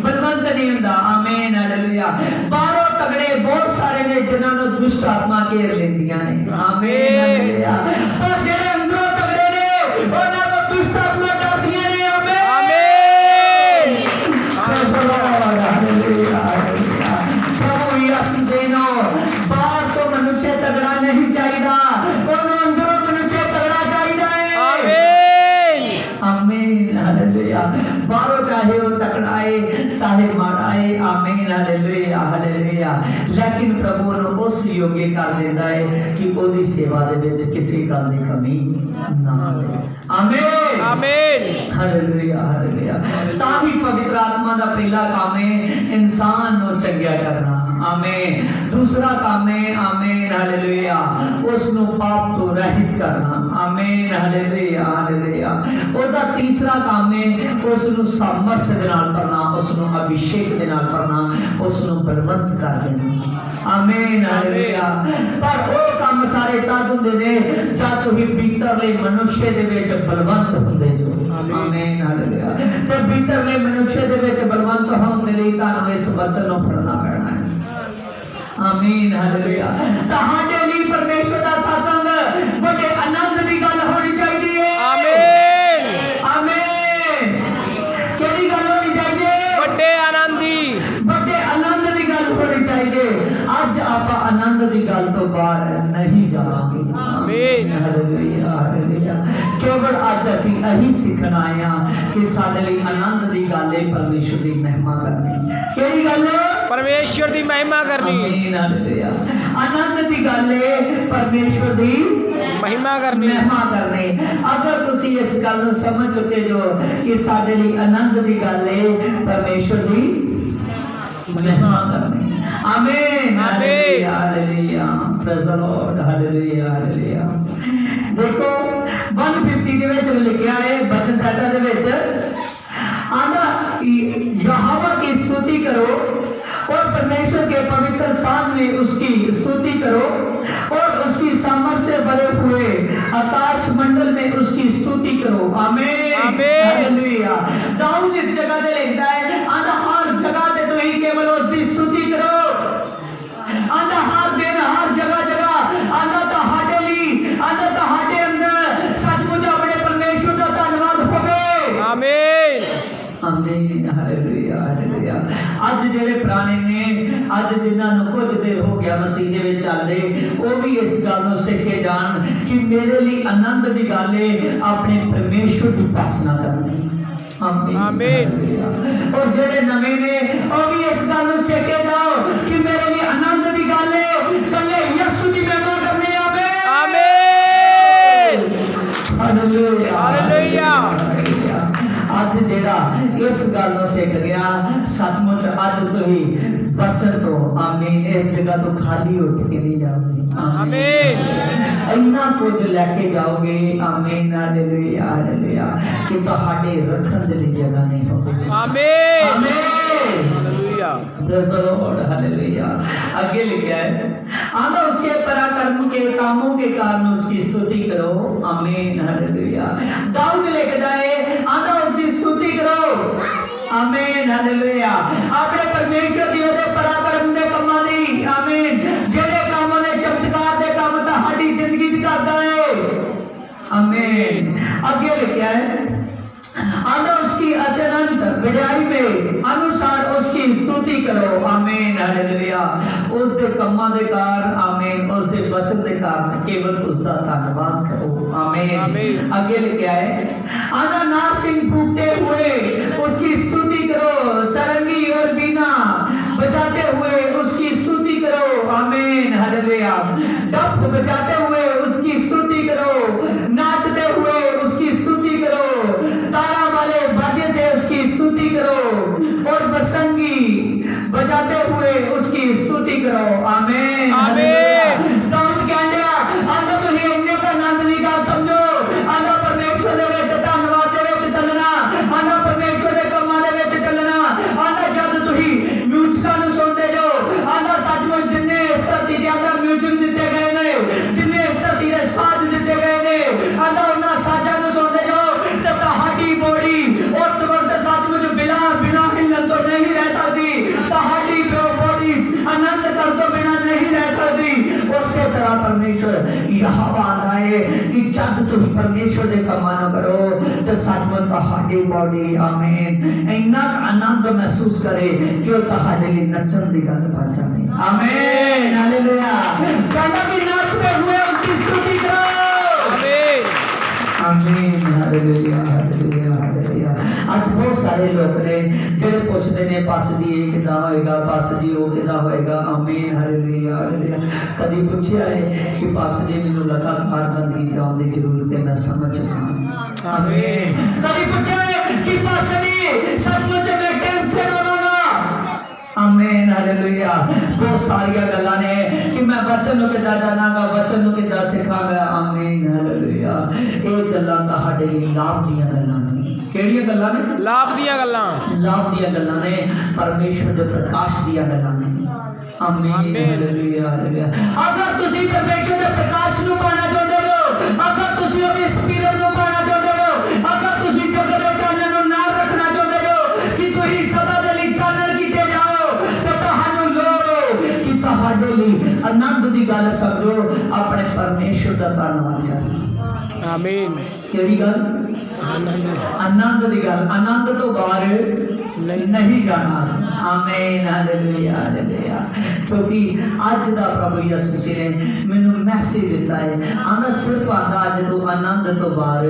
बलवंत नहीं हुंदा। आमीन हालेलुया। बाहरों तगड़े बहुत सारे ने जिन्हां नूं दुष्ट आत्मा घेर लैंदियां ने। आमीन हालेलुया। और जेड़े अंदरों तगड़े ने उन्हां नूं दुष्ट आत्मा डरदियां ने। आमीन। Praise the Lord. Hallelujah hallelujah. प्रभु यीशु जीनो बाहर तो मनुष्य तगड़ा नहीं चाहिदा, ओनू अंदरों मनुष्य तगड़ा चाहिदा है। आमीन आमीन हालेलुया। बाहरों चाहे वो तगड़ा है चाहे माड़ा है। आमीन हालेलुया हालेलुया। लेकिन प्रभु ਨੂੰ ਉਸ ਯੋग्य कर देता है कि ਉਹਦੀ सेवा ਦੇ ਵਿੱਚ ਕਿਸੇ ਗੱਲ ਦੀ कमी ना होवे। आमीन आमीन हालेलुया हालेलुया। ਤਾਂ ਹੀ पवित्र आत्मा ਦਾ ਪਹਿਲਾ काम है इंसान ਨੂੰ ਚੰਗਿਆ करना। आमीन। दूसरा काम है आमीन हालेलुया उस ਨੂੰ पाप ਤੋਂ ਰਹਿਤ करना। आमीन हालेलुया हालेलुया। ਉਹਦਾ तीसरा काम है उस ਨੂੰ सामर्थ ਦੇ ਨਾਲ ਭਰਨਾ, उस ਨੂੰ अभिषेक ਦੇ ਨਾਲ ਭਰਨਾ, उस ਨੂੰ बलवंत कर देना। आमीन हालेलुया। पर ਉਹ ਕੰਮ ਸਾਰੇ ਤਦ ਹੁੰਦੇ ਨੇ ਜਦ ਤੁਸੀਂ ਭੀਤਰਲੇ ਮਨੁੱਖੇ ਦੇ ਵਿੱਚ ਬਲਵੰਤ ਹੁੰਦੇ ਜੋ। ਆਮੀਨ ਹਾਲੇਲੂਇਆ। ਤੇ ਭੀਤਰਲੇ ਮਨੁੱਖੇ ਦੇ ਵਿੱਚ ਬਲਵੰਤ ਹੋਣ ਦੇ ਲਈ ਤੁਹਾਨੂੰ ਇਸ ਵਚਨ ਨੂੰ ਪੜ੍ਹਨਾ ਪੈਣਾ ਹੈ। आमीन हालेलुया। ਤੁਹਾਡੇ ਲਈ ਪਰਮੇਸ਼ਰ ਦਾ ਸਾਸੰਗ ਵੱਡੇ ਆਨੰਦ ਦੀ ਗੱਲ ਹੋਣੀ ਚਾਹੀਦੀ ਹੈ। आमीन ਆਮੀਨ। ਕਿਹੜੀ ਗੱਲ ਹੋਣੀ ਚਾਹੀਦੀ ਹੈ? ਵੱਡੇ ਆਨੰਦੀ ਵੱਡੇ ਆਨੰਦ ਦੀ ਗੱਲ ਹੋਣੀ ਚਾਹੀਦੀ ਹੈ। ਅੱਜ ਆਪਾਂ ਆਨੰਦ ਦੀ ਗੱਲ ਤੋਂ ਬਾਹਰ ਨਹੀਂ ਜਾਵਾਂਗੇ। ਆਮੀਨ ਹਾਲੇਲੂਇਆ ਹਾਲੇਲੂਇਆ। ਕੇਵਲ ਅੱਜ ਅਸੀਂ ਇਹੀ ਸਿੱਖਣ ਆਏ ਹਾਂ ਕਿ ਸਾਡੇ ਲਈ ਆਨੰਦ ਦੀ ਗੱਲ ਹੈ ਪਰਮੇਸ਼ਰ ਦੀ ਮਹਿਮਾ ਕਰਨੀ। ਕਿਹੜੀ ਗੱਲ ਹੈ? परमेश्वर की महिमा करनी। आमीन हालेलुया। आनंद दी गल है परमेश्वर दी महिमा करनी। महिमा करनी। अगर तुसी इस गल ਨੂੰ समझ चुके जो कि साडे ਲਈ आनंद दी गल है परमेश्वर दी महिमा करनी। आमीन hallelujah hallelujah. Praise the Lord. Hallelujah hallelujah. देखो 150 ਦੇ ਵਿੱਚ ਲਿਖਿਆ ਹੈ ਬਚਨ ਸਾਹਿਤਾ ਦੇ ਵਿੱਚ आंदा यहोवा की स्तुति करो और परमेश्वर के पवित्र स्थान में उसकी स्तुति करो और उसकी सामर्थ से भरे हुए आकाश मंडल में उसकी स्तुति करो। आमीन हालेलुया। दाऊद इस जगह पे लिखता है आंदा हर जगह पे तो ही केवल उसकी स्तुति करो। आंदा हर दिन हर जगह जगह आंदा ਤੁਹਾਡੇ ਲਈ आंदा ਤੁਹਾਡੇ अंदर सचमुच अपने परमेश्वर का धन्यवाद होवे। आमीन आमीन हालेलुया हालेलुया। ਅੱਜ ਜਿਹੜੇ ਪੁਰਾਣੇ ਨੇ ਅੱਜ ਜਿਨ੍ਹਾਂ ਨੂੰ ਕੁਝ ਦੇਰ ਹੋ ਗਿਆ ਮਸੀਹ ਦੇ ਵਿੱਚ ਚੱਲਦੇ ਉਹ ਵੀ ਇਸ ਗੱਲ ਨੂੰ ਸਿੱਖ ਕੇ ਜਾਣ ਕਿ ਮੇਰੇ ਲਈ ਆਨੰਦ ਦੀ ਗੱਲ ਹੈ ਆਪਣੇ ਪਰਮੇਸ਼ਵਰ ਦੀ ਉਪਾਸਨਾ ਕਰਨੀ। आमीन और ਜਿਹੜੇ ਨਵੇਂ ਨੇ ਉਹ ਵੀ ਇਸ ਗੱਲ ਨੂੰ ਸਿੱਖ ਕੇ ਜਾਓ ਕਿ ਮੇਰੇ ਲਈ ਆਨੰਦ ਦੀ ਗੱਲ ਹੈ ਕੱਲੇ ਯਿਸੂ ਦੀ ਮਹਿਮਾ ਕਰਨੀ। आमीन हालेलुया हालेलुया। ਅੱਜ ਜਿਹੜਾ ਇਸ ਗੱਲ ਨੂੰ ਸਿੱਖ ਗਿਆ ਸੱਚਮੁੱਚ ਅੱਜ ਤੁਸੀਂ ਬਚਨ ਤੋਂ ਆਮੀਨ ਇਸ ਜਗ੍ਹਾ ਤੋਂ ਖਾਲੀ ਉੱਠ ਕੇ ਨਹੀਂ ਜਾਓਗੇ। आमीन ਇੰਨਾ ਕੁਝ ਲੈ ਕੇ ਜਾਓਗੇ। ਆਮੀਨ ਹਾਲੇਲੂਇਆ ਹਾਲੇਲੂਇਆ ਕਿ ਤੁਹਾਡੇ ਰੱਖਣ ਦੇ ਲਈ ਜਗ੍ਹਾ ਨਹੀਂ ਹੋਵੇਗੀ। आमीन आमीन hallelujah. Praise the Lord hallelujah. आगे लिखा है आंदा उसके पराक्रम के कामों के कारण उसकी स्तुति करो। आमीन हालेलुया। दाऊद लिखता है आंदा उसकी स्तुति करो। आमीन हालेलुया। अपने परमेश्वर दी ओदे पराक्रम दे कामां दी आमीन जेड़े काम ने चमत्कार दे काम ਤੁਹਾਡੀ ਜ਼ਿੰਦਗੀ ਚ ਕਰਦਾ है। आमीन। आगे लिखा है आंदा उसकी अत्यंत बढ़ाई में अनुसार उसकी स्तुति करो। आमीन हालेलुया। उस दे कम्मां दे कारण आमीन उस दे वचन दे कारण केवल उसका धन्यवाद करो। आमीन। आगे लिखा है आंदा नार सिंह फूंकते हुए उसकी स्तुति करो। सरंगी और बीना बजाते हुए उसकी स्तुति करो। आमीन हालेलुया। डफ बजाते हुए उसकी स्तुति करो। नाचते हुए उसकी स्तुति करो। तारा वाले बाजे से उसकी स्तुति करो और बरसंगी बजाते हुए उसकी स्तुति करो। आमीन आमीन। दाऊद कहंदा आंदा तुसीं इन्ने का आनंद दी गल समझो। आंदा परमेश्वर दे विच धन्नवाद दे विच चलना। आंदा परमेश्वर दे कमां दे विच चलना। आंदा जद तुसीं म्यूजिकां नूं सुनदे जो आंदा सचमुच जिन्ने इस धरती दे अंदर म्यूजिक दित्ते गए ने जिन्ने इस धरती दे तेरा परमेश्वर यहोवा आंदा है कि जब तुम परमेश्वर दे कमां ना करो तो सचमुच ਤੁਹਾਡੀ बॉडी आमीन इन्ना आनंद महसूस करे कि वो ਤੁਹਾਡੇ ਲਈ नचन ਦੀ ਗੱਲ ਬਣ ਜਾਵੇ आमीन हालेलुया कहना कि नाचते हुए उनकी स्तुति करो आमीन आमीन हालेलुया हालेलुया हालेलुया आज बहुत सारे लोग ने ਜਿਹੜੇ ਪੁੱਛਦੇ ਨੇ ਪਾਸ ਜੀ ਇਹ ਕਿਦਾਂ ਹੋਏਗਾ ਪਾਸ ਜੀ ਉਹ ਕਿਦਾਂ ਹੋਏਗਾ ਆਮੀਨ ਹਾਲੇਲੂਇਆ ਹਾਲੇਲੂਇਆ ਕਦੀ ਪੁੱਛਿਆ ਹੈ ਕਿ ਪਾਸ ਜੀ ਮੈਨੂੰ ਲਗਾਤਾਰ ਬੰਦਗੀ ਜਾਣ ਦੀ ਜ਼ਰੂਰਤ ਹੈ ਮੈਂ ਸਮਝ ਚੁੱਕਾ ਆਮੀਨ ਕਦੀ ਪੁੱਛਿਆ ਹੈ ਕਿ ਪਾਸ ਜੀ ਸੱਚਮੁੱਚ ਮੈਂ ਕੈਂਸਰ ਹੋਣਾ आमीन हालेलुया बहुत सारिया गल्लां ने कि मैं वचन नु किदां जानांगा वचन नु किदां सिखांगा आमीन हालेलुया ये गल्लां ਤੁਹਾਡੇ ਲਈ लाभ ਦੀਆਂ गल्लां ने ਕਿਹੜੀਆਂ ਗੱਲਾਂ ਨੇ लाभ दियां गल्लां लाभ ਦੀਆਂ ਗੱਲਾਂ ਨੇ परमेश्वर ਦੇ प्रकाश ਦੀਆਂ ਗੱਲਾਂ ਨੇ आमीन हालेलुया हालेलुया अगर ਤੁਸੀਂ परमेश्वर ਦੇ प्रकाश ਨੂੰ ਪਾਣਾ ਚਾਹੁੰਦੇ ਹੋ अगर ਤੁਸੀਂ ਉਹਦੇ ਸਪਿਰਿਟ ਨੂੰ ਪਾਣਾ ਚਾਹੁੰਦੇ ਹੋ अगर ਤੁਸੀਂ ਜਗਤ ਦੇ ਚਾਨਣ ਨੂੰ ਨਾ ਰੱਖਣਾ ਚਾਹੁੰਦੇ ਹੋ ਕਿ ਤੁਸੀਂ ਸਦਾ ਦੇ ਲਈ ਚਾਨਣ ਕੀਤੇ ਜਾਓ ਤੁਹਾਡੇ ਲਈ ਆਨੰਦ ਦੀ ਗੱਲ ਸਮਝੋ ਆਪਣੇ ਪਰਮੇਸ਼ਰ ਦਾ ਧੰਨਵਾਦ ਕਰੋ आमीन ਕਿਹੜੀ ਗੱਲ आनंद ਦੀ ਗੱਲ आनंद ਤੋਂ ਬਾਹਰ नहीं जाना आमीन हालेलुया हालेलुया क्योंकि आज ਦਾ प्रभु ਯਿਸੂ ਮਸੀਹ ਨੇ ਮੈਨੂੰ ਮੈਸੇਜ ਦਿੱਤਾ ਹੈ ਆਂਦਾ ਸਿਰਫ ਆਂਦਾ ਅੱਜ ਤੂੰ ਆਨੰਦ ਤੋਂ ਬਾਹਰ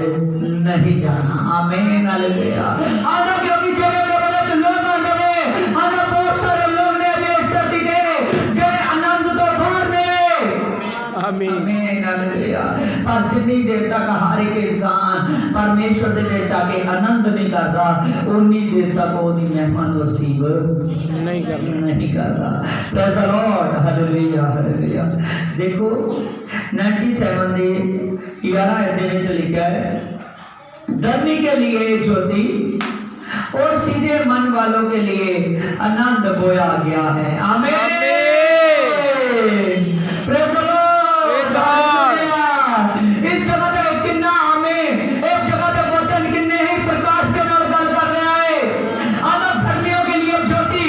ਨਹੀਂ ਜਾਣਾ ਆਮੀਨ ਹਾਲੇਲੁया ਆਂਦਾ ਕਿਉਂਕਿ ਜਿਹੜੇ ਲੋਕਾਂ ਵਿੱਚ ਲੋਭ ਆਂਦੇ ਨੇ ਆਂਦਾ ਬਹੁਤ ਸਾਰੇ ਲੋਕ ਨੇ ਅਜੇ ਇਸ ਧਰਤੀ ਤੇ ਜਿਹੜੇ ਆਨੰਦ ਤੋਂ ਬਾਹਰ ਨੇ आमीन आमीन हालेलुया पर जितनी देर तक हर एक इंसान परमेश्वर दे विच आके आनंद नहीं करता उन्नी देर तक ओदी महिमा नूं रिसीव नहीं करता praise the Lord hallelujah hallelujah देखो 97 दे 11 दे विच लिखा है धर्मी के लिए ज्योति और सीधे मन वालों के लिए आनंद बोया गया है आमीन प्रेज़ द इस जगह ते किन्ना आमीन इस जगह ते वचन किन्ने ही प्रकाश के नाल गल कर रहा है आधा धर्मियों के लिए ज्योति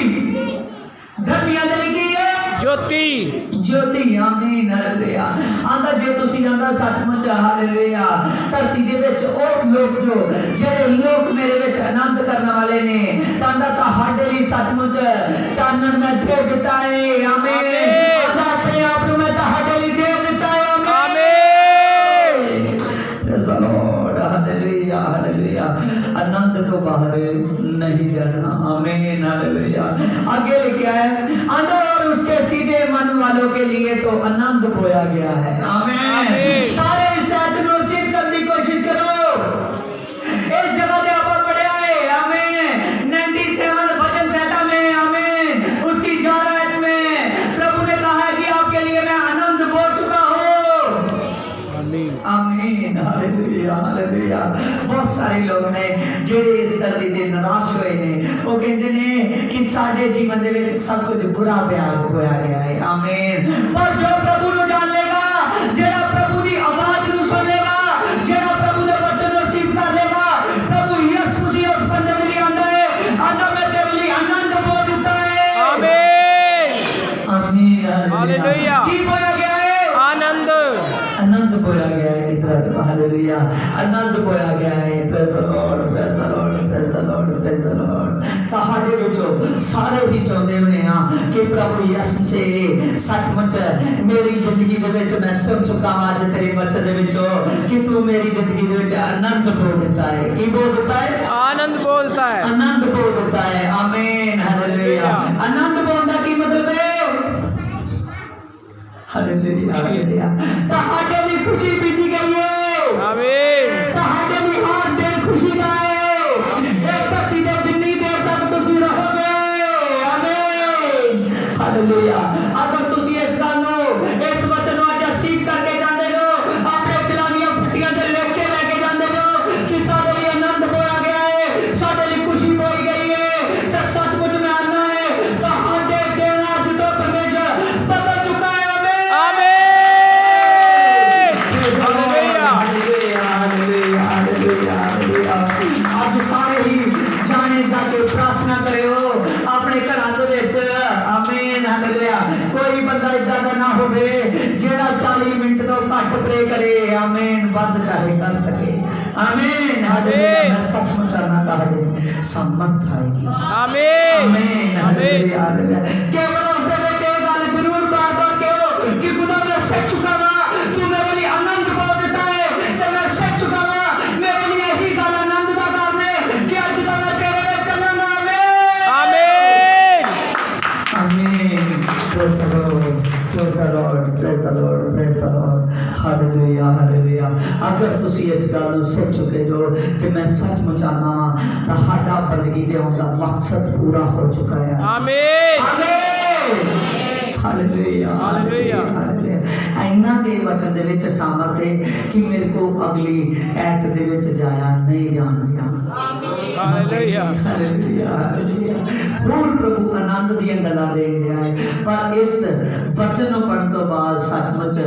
धर्मियों के लिए की है ज्योति ज्योति आमीन हालेलुया आंदा जे तुसी आंदा सचमुच हालेलुया धरती दे विच ओ लोग जो जेड़े लोग मेरे विच आनंद करने वाले ने तांदा ਤੁਹਾਡੇ ਲਈ सचमुच चानन मैं दे दिता है आमीन आंदा अपने आप ਨੂੰ मैं ਤੁਹਾਡੇ ਲਈ दे दिता है हालेलुया हालेलुया आनंद तो बाहर नहीं जाना आमीन हालेलुया आगे लिखा है आनंद और उसके सीधे मन वालों के लिए तो आनंद बोया गया है आमीन सारे इस शब्द को सिद्ध करने की कोशिश करो इस जगह पे आप पढ़ा है आमीन 97 भजन संहिता में आमीन उसकी 11 आयत में प्रभु ने कहा है कि आपके लिए मैं आनंद बो चुका हूं आमीन हालेलुया हालेलुया बहुत सारे लोग ने ਜਿਹੜੇ ਇਸ ਧਰਤੀ ਦੇ ਨਿਰਾਸ਼ ਹੋਏ ਨੇ ਉਹ ਕਹਿੰਦੇ ਨੇ ਕਿ ਸਾਡੇ ਜੀਵਨ ਦੇ ਵਿੱਚ ਸਭ ਕੁਝ ਬੁਰਾ ਹੋਇਆ ਗਿਆ ਹੈ ਆਮੀਨ ਪਰ ਜੋ ਪ੍ਰਭੂ ਨੂੰ ਜਾਣ ਲੇਗਾ ਜਿਹੜਾ ਪ੍ਰਭੂ ਦੀ ਆਵਾਜ਼ ਨੂੰ ਸੁਣ ਲੇਗਾ ਜਿਹੜਾ ਪ੍ਰਭੂ ਦੇ ਵਚਨ ਨੂੰ ਰਿਸੀਵ ਕਰ ਲੇਗਾ ਪ੍ਰਭੂ ਯਿਸੂ ਮਸੀਹ ਉਸ ਬੰਦੇ ਦੇ ਲਈ ਆਂਦਾ ਹੈ ਆਂਦਾ ਮੈਂ ਤੇਰੇ ਲਈ ਆਨੰਦ ਬੋ ਦਿੱਤਾ ਹੈ आमीन आमीन हालेलुया ਕੀ ਬੋਇਆ ਗਿਆ ਹੈ आनंद आनंद बोया गया है इधर हालेलुया आनंद बोया गया है praise the Lord praise the Lord praise the Lord praise the Lord ਤੁਹਾਡੇ ਵਿੱਚੋਂ ਸਾਰੇ ਹੀ ਚਾਹੁੰਦੇ ਹੋਣੇ ਆ ਕਿ ਪ੍ਰਭੂ ਯਿਸੂ ਸੇ ਸੱਚਮੁੱਚ ਮੇਰੀ ਜ਼ਿੰਦਗੀ ਦੇ ਵਿੱਚ ਮੈਂ ਸੁਣ ਚੁੱਕਾ ਹਾਂ ਅੱਜ ਤੇਰੇ ਵਚਨ ਦੇ ਵਿੱਚੋਂ ਕਿ ਤੂੰ ਮੇਰੀ ਜ਼ਿੰਦਗੀ ਦੇ ਵਿੱਚ ਆਨੰਦ ਬੋ ਦਿੱਤਾ ਹੈ ਕੀ ਬੋ ਦਿੱਤਾ ਹੈ आनंद बोलता है आनंद बो ਦਿੱਤਾ ਹੈ ਆਮੀਨ ਹਾਲੇਲੁया ਆਨੰਦ ਬੋਣ ਦਾ ਕੀ ਮਤਲਬ ਹੈ हालेलुया हालेलुया ਤੁਹਾਡੇ ਲਈ ਖੁਸ਼ੀ ਬੀਤੀ ਗਈ ਹੈ आमीन ਤੁਹਾਡੇ ਲਈ ਹਰ ਦਿਨ ਖੁਸ਼ੀ ਦਾ ਹੈ ਇਹ ਧਰਤੀ ਤੇ ਜਿੰਨੀ ਦੇਰ ਤੱਕ ਤੁਸੀਂ ਰਹੋਗੇ ਆਮੀਨ ਹਾਲੇਲੁया ਅਗਰ ਤੁਸੀਂ ਇਸ ਗੱਲ ਨੂੰ ਇਸ ਵਚਨ ਨੂੰ ਅੱਜ ਅਕਸੀਬ ਕਰਕੇ ਜਾਂਦੇ ਹੋ ਆਪਣੇ ਦਿਲਾਂ ਦੀਆਂ ਫੁੱਟੀਆਂ ਤੇ ਲਿਖ ਕੇ ਲੈ ਕੇ ਜਾਂਦੇ ਹੋ ਕਿ ਸਾਡੇ ਲਈ ਆਨੰਦ ਬੋਇਆ ਗਿਆ ਹੈ ਸਾਡੇ ਲਈ ਖੁਸ਼ੀ ਬੋਈ ਗਈ ਹੈ ਤਾਂ ਸੱਚਮੁੱਚ ਮੈਂ ਆਨਾ ਹੈ ਤੁਹਾਡੇ ਦਿਲ ਅੱਜ ਤੋਂ ਪਰਮੇਸ਼ਰ ਬਦਲ ਚੁੱਕਾ ਹੈ आमीन हालेलुया चाहे करे, आमीन, बंद चाहे कर सके, आमीन, हालेलुया। मैं सचमुच आना ताहडे सम्मत आएगी, आमीन आमीन, हालेलुया, हालेलुया। केवल उसदे विच इह गल जरूर बार-बार कहो कि खुदा मैं सच चुका वा, तू मेरे लिए आनंद पा देता है, ते मैं सच चुका वा, मेरे लिए यही गल आनंद दा कारण है कि अज दा मैं तेरे विच चलांगा, आमीन, आमीन। Praise the Lord, praise the Lord, praise the Lord, praise the Lord, hallelujah, hallelujah। अगर तुसी इस गल नूं सिख चुके हो ते मैं सचमुच आना वा तुहाडा बंदगी दे आउण दा मकसद पूरा हो चुका है, आमीन आमीन, हालेलुया, हालेलुया, हालेलुया। इन्ना के वचन दे विच सामर्थ है कि मेरे को अगली ऐत दे विच जाया नहीं जान दिया, हालेलुया, हालेलुया, हालेलुया। और प्रभु आनंद दी गल्लां देण दिया है, पर इस वचन नूं पढ़न तो बाद सचमुच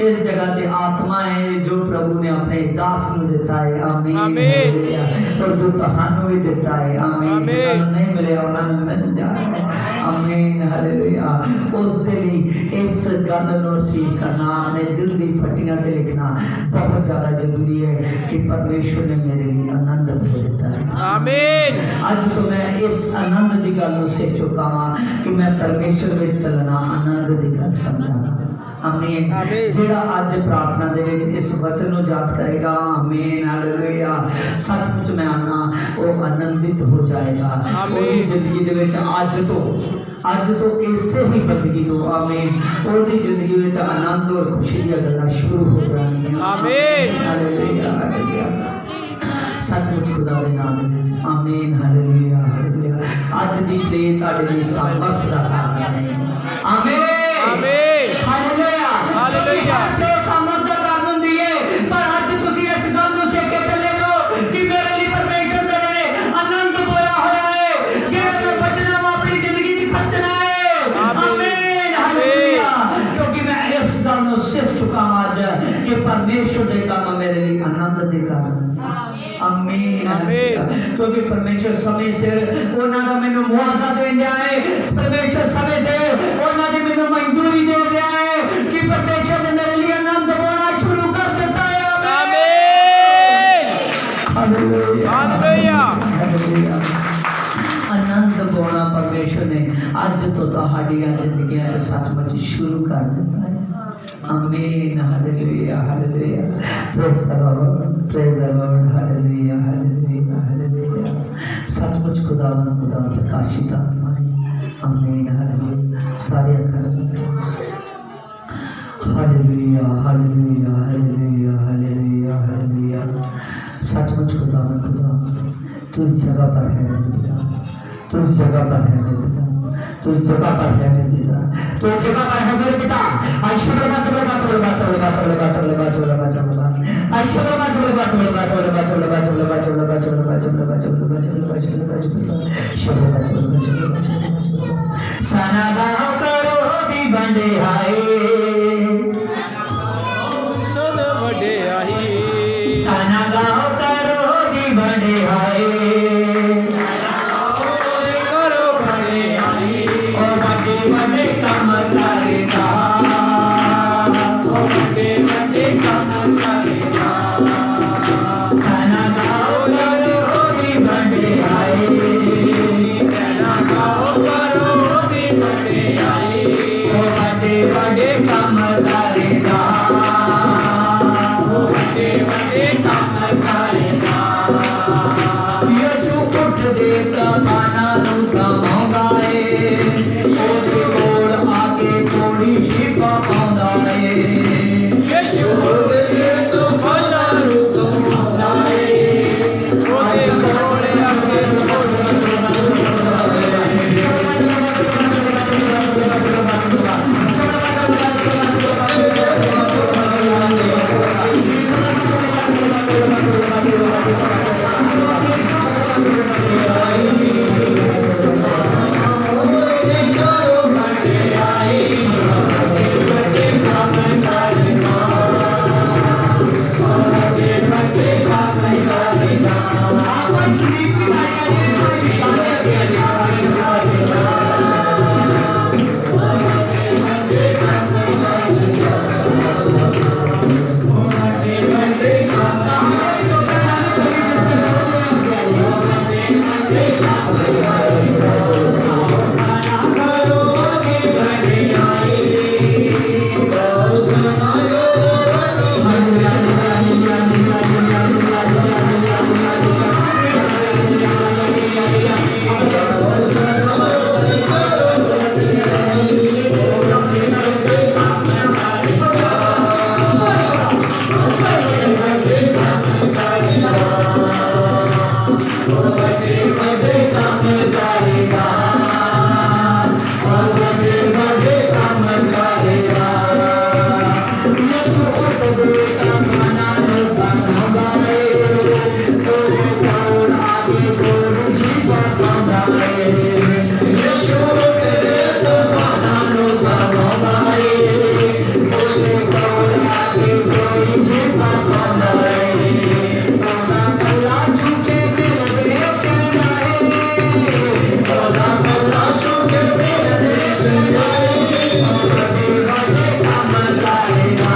इस जगह ते आत्मा है जो प्रभु ने अपने दास नूं दिता है, आमीन, हालेलुया, और जो तुहानूं भी दिता है, आमीन, जिन्हां नूं नहीं मिलिया उन्हां नूं मिल जाए, आमीन, हालेलुया। उस दे लई इस गल नूं रिसीव करना, अपने दिल दी फट्टियां ते लिखना बहुत ज्यादा जरूरी है कि परमेश्वर ने मेरे लिए आनंद दे दिता है, आमीन। आज तो मैं इस आनंद की गल नूं सीख चुका हाँ कि मैं परमेश्वर में चलना आनंद की गल समझाना, आमीन। जेड़ा आज प्रार्थना दे विच इस वचन नूं याद करेगा, आमीन, हालेलुया, सचमुच मैं आना वो आनंदित हो जाएगा, ओदी जिंदगी दे विच आज तो इसे ही बंदगी तो, आमीन, ओदी जिंदगी विच आनंद और खुशी दी गल्लां शुरू हो जाणगियां, आमीन, हालेलुया, हालेलुया, सचमुच खुदा दे नाम दे विच, आमीन, हालेलुया, हालेलुया। आज दी प्रेर तुहाडे लई सामर्थ दा कारण है, आमीन, आमीन, हालेलुया, हालेलुया। प्रेर सामर्थ दा कारण हुंदी है, पर आज तुसीं इस गल नूं सीख के चले जाओ कि मेरे लिए परमेश्वर मेरे ने आनंद बोया होया है, जेड़ा मैं बचना वा अपनी जिंदगी च खर्चना है, आमीन, हालेलुया, क्योंकि मैं इस गल नूं सीख चुका हूं आज कि परमेश्वर दे काम मेरे लिए आनंद दे कारण, आमीन, क्योंकि परमेश्वर समय सिर उन्हां दा मैनूं मुआवजा दे दिया है, परमेश्वर समय सिर उन्हां दी मैनूं मंजूरी दे दिया है कि परमेश्वर ने मेरे लिए आनंद बोना शुरू कर दिता है, आमीन, हालेलुया, हालेलुया, हालेलुया। आनंद बोना परमेश्वर ने आज तो तुहाडीआं जिंदगियां च सचमुच शुरू कर दिता है, आमीन, hallelujah, hallelujah, praise the Lord, praise the Lord, hallelujah, hallelujah, hallelujah. सचमुच खुदावंद खुदा प्रकाशित आत्मा है, आमीन, हालेलुया, सारे अखर hallelujah, hallelujah, hallelujah, hallelujah, hallelujah. सचमुच खुदावंद खुदा तू इस जगह पर है मेरे पिता, तू इस जगह पर है मेरे पिता, तू इस जगह पर है मेरे पिता, तू इस जगह पर है मेरे पिता। आशीर्वाद सबलगा सबलगा सबलगा सबलगा सबलगा सबलगा सबलगा आशीर्वाद सबलगा सबलगा सबलगा सबलगा सबलगा सबलगा सबलगा सबलगा सबलगा सबलगा सबलगा सबलगा सबलगा सबलगा सबलगा सना गाओ करो दी बंदे हाय सुन बड़े आई, सना गाओ करो दी बंदे हाय करो बड़े आई, ओ बड़े बड़े काम करेगा, ओ बड़े बड़े काम करेगा, सना ਉਹ ਵੱਡੇ ਵੱਡੇ ਕੰਮ ਕਰੇਗਾ ਉਹ ਵੱਡੇ ਵੱਡੇ ਕੰਮ ਕਰੇਗਾ ਯਿਸੂ ਉਹਦੇ ਕੰਮਾਂ ਨਾਲ ਬਣਾਉਂਦਾ ਏ ਉਹਦੇ ਕੋਲ ਆ ਕੇ ਕੋਲ ਜੀਵਨ ਪਾਉਂਦਾ ਏ ਯਿਸੂ ਤੇਰੇ ਕੰਮਾਂ ਨੂੰ ਬਣਾਉਂਦਾ ਏ ਉਸੇ ਕੋਲ ਆ ਕੇ ਕੋਈ ਜੀਵਨ ਪਾਉਂਦਾ ਏ ਉਹਦਾ ਕੱਲਾ ਝੂਠੇ ਦਿਲ ਵਿੱਚ ਆਏ ਉਹਦਾ ਕੱਲਾ ਝੂਠੇ ਦਿਲ ਵਿੱਚ ਆਏ ਉਹ ਵੱਡੇ ਵੱਡੇ ਕੰਮ ਕਰੇਗਾ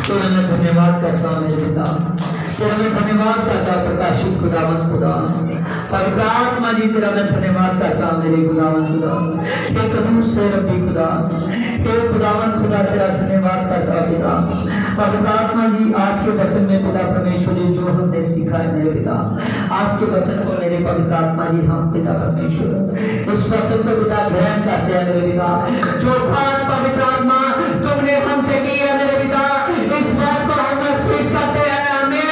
तो मैं धन्यवाद करता हूँ मेरे पिता। तेरा मैं धन्यवाद करता प्रकाशित खुदावन खुदा। पवित्र आत्मा जी तेरा मैं धन्यवाद करता मेरे खुदावन खुदा। हे कदूस है रब्बी खुदा, हे खुदावन खुदा तेरा धन्यवाद करता पिता। पवित्र आत्मा जी आज के वचन में पिता परमेश्वर जी जो हमने सीखा है मेरे पिता, आज के वचन को मेरे पवित्र आत्मा जी हम पिता परमेश्वर इस वचन को पिता ग्रहण करते हैं मेरे पिता। जो बात पवित्र आत्मा तुमने हमसे की है मेरे पिता, इस बात को हम एक्सेप्ट करते हैं। आमीन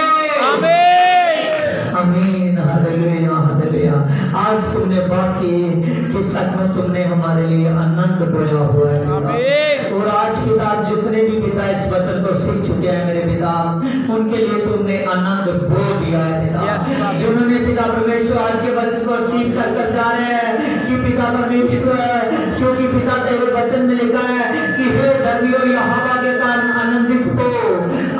आमीन आमीन हालेलुया हालेलुया। आज तुमने बात की कि सच में तुमने हमारे लिए आनंद बोया हुआ है पिता। आमीन। और आज पिता जितने भी पिता इस वचन को सीख चुके हैं मेरे पिता, उनके लिए तुमने आनंद बो दिया है पिता। Yes, Lord. जिन्होंने पिता परमेश्वर आज के वचन को सीख कर जा रहे हैं कि पिता परमेश्वर, क्योंकि पिता तेरे वचन में लिखा है कि हे धर्मियों यहोवा के कारण आनंदित हो।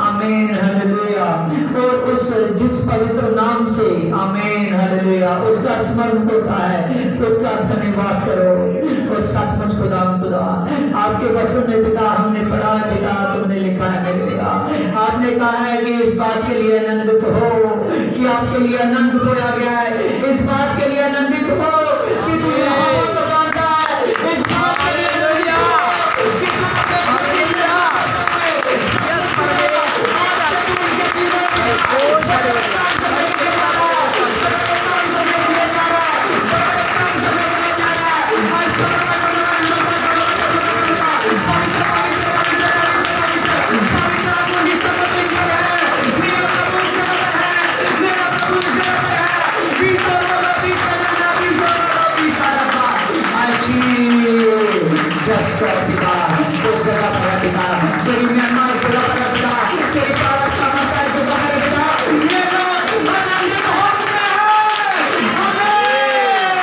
आमीन हालेलुया। और उस जिस पवित्र नाम से आमीन हालेलुया उसका स्मरण होता है, उसका धन्यवाद करो। और सचमुच खुदा खुदा आपके वचन में पिता हमने पढ़ा है पिता, तुमने लिखा है मेरे पिता, आपने कहा है कि इस बात के लिए आनंदित हो कि आपके लिए आनंद बोया गया है। इस बात के लिए आनंदित हो कि तू यहोवा को जानता है। इस बात के लिए आनंदित हो कि तू पिता तो जगह पर पिता, तेरी महिमा जगह पर पिता, तेरी पावर सामर्थ्य जगह पर पिता, ये लोग आनंदित हो चुके हैं। आमीन।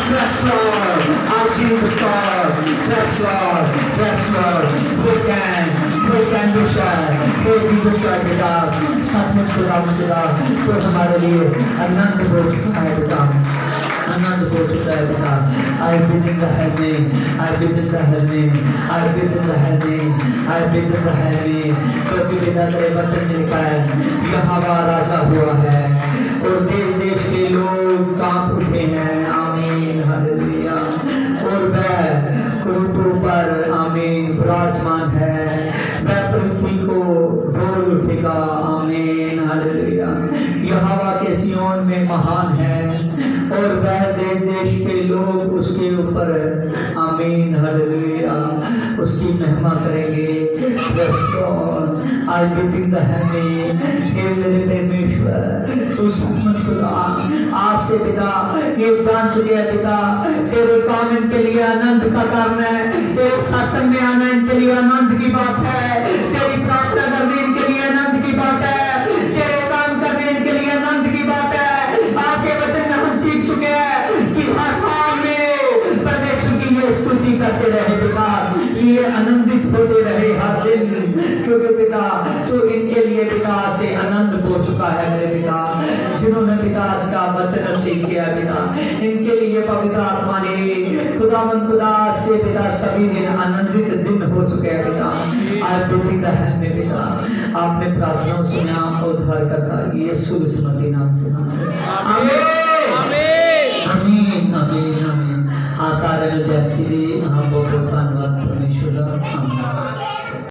Yes Lord, our Jesus Lord, yes Lord, yes Lord, we can be sure, hey Jesus Lord पिता, सचमुच खुदा तो हमारे लिए आनंद हो चुका है पिता, आनंद हो चुका है पिता। I breathe in the heaven, I breathe in the heaven, I breathe in the heaven, I breathe in the heaven। क्योंकि पिता तेरे वचन में लिखा है यहोवा राजा हुआ है और देश देश के लोग कांप उठे हैं। आमीन हालेलुया। और वह क्रूटों पर आमीन विराजमान है, वह पृथ्वी को डोल उठेगा। आमीन हालेलुया। यहोवा के सियोन में महान है और वह देश देश के लोग उसके ऊपर आमीन हालेलुया उसकी महिमा करेंगे। आई बिथिंग द हेवन, हे मेरे परमेश्वर तू सचमुच खुदा आज से पिता ये जान चुके हैं पिता, तेरे काम इनके लिए आनंद का कारण है, तेरे सत्संग में आना इनके लिए आनंद की बात है, तेरी प्रार्थना करने इनके लिए आनंद की बात है, तेरे काम करने इनके लिए आनंद की बात है। आपके वचन में हम सीख चुके हैं कि हर हाल में परमेश्वर की ये स्तुति करते रहे पिता, ये आनंदित होते रहे हर दिन, क्योंकि पिता तो इनके लिए पिता से आनंद हो चुका है मेरे पिता। जिन्होंने पिता आज का वचन सीख किया पिता, इनके लिए पवित्र आत्मा ने खुदावंद खुदा से पिता सभी दिन आनंदित दिन हो चुके हैं पिता। आज बेटा है मेरे पिता, आपने प्रार्थना सुना, उद्धार करता यीशु मसीह नाम से आमीन आमीन आमीन आमीन। हाँ सारे जो जैसी हाँ बहुत बहुत धन्यवाद परमेश्वर। आमीन।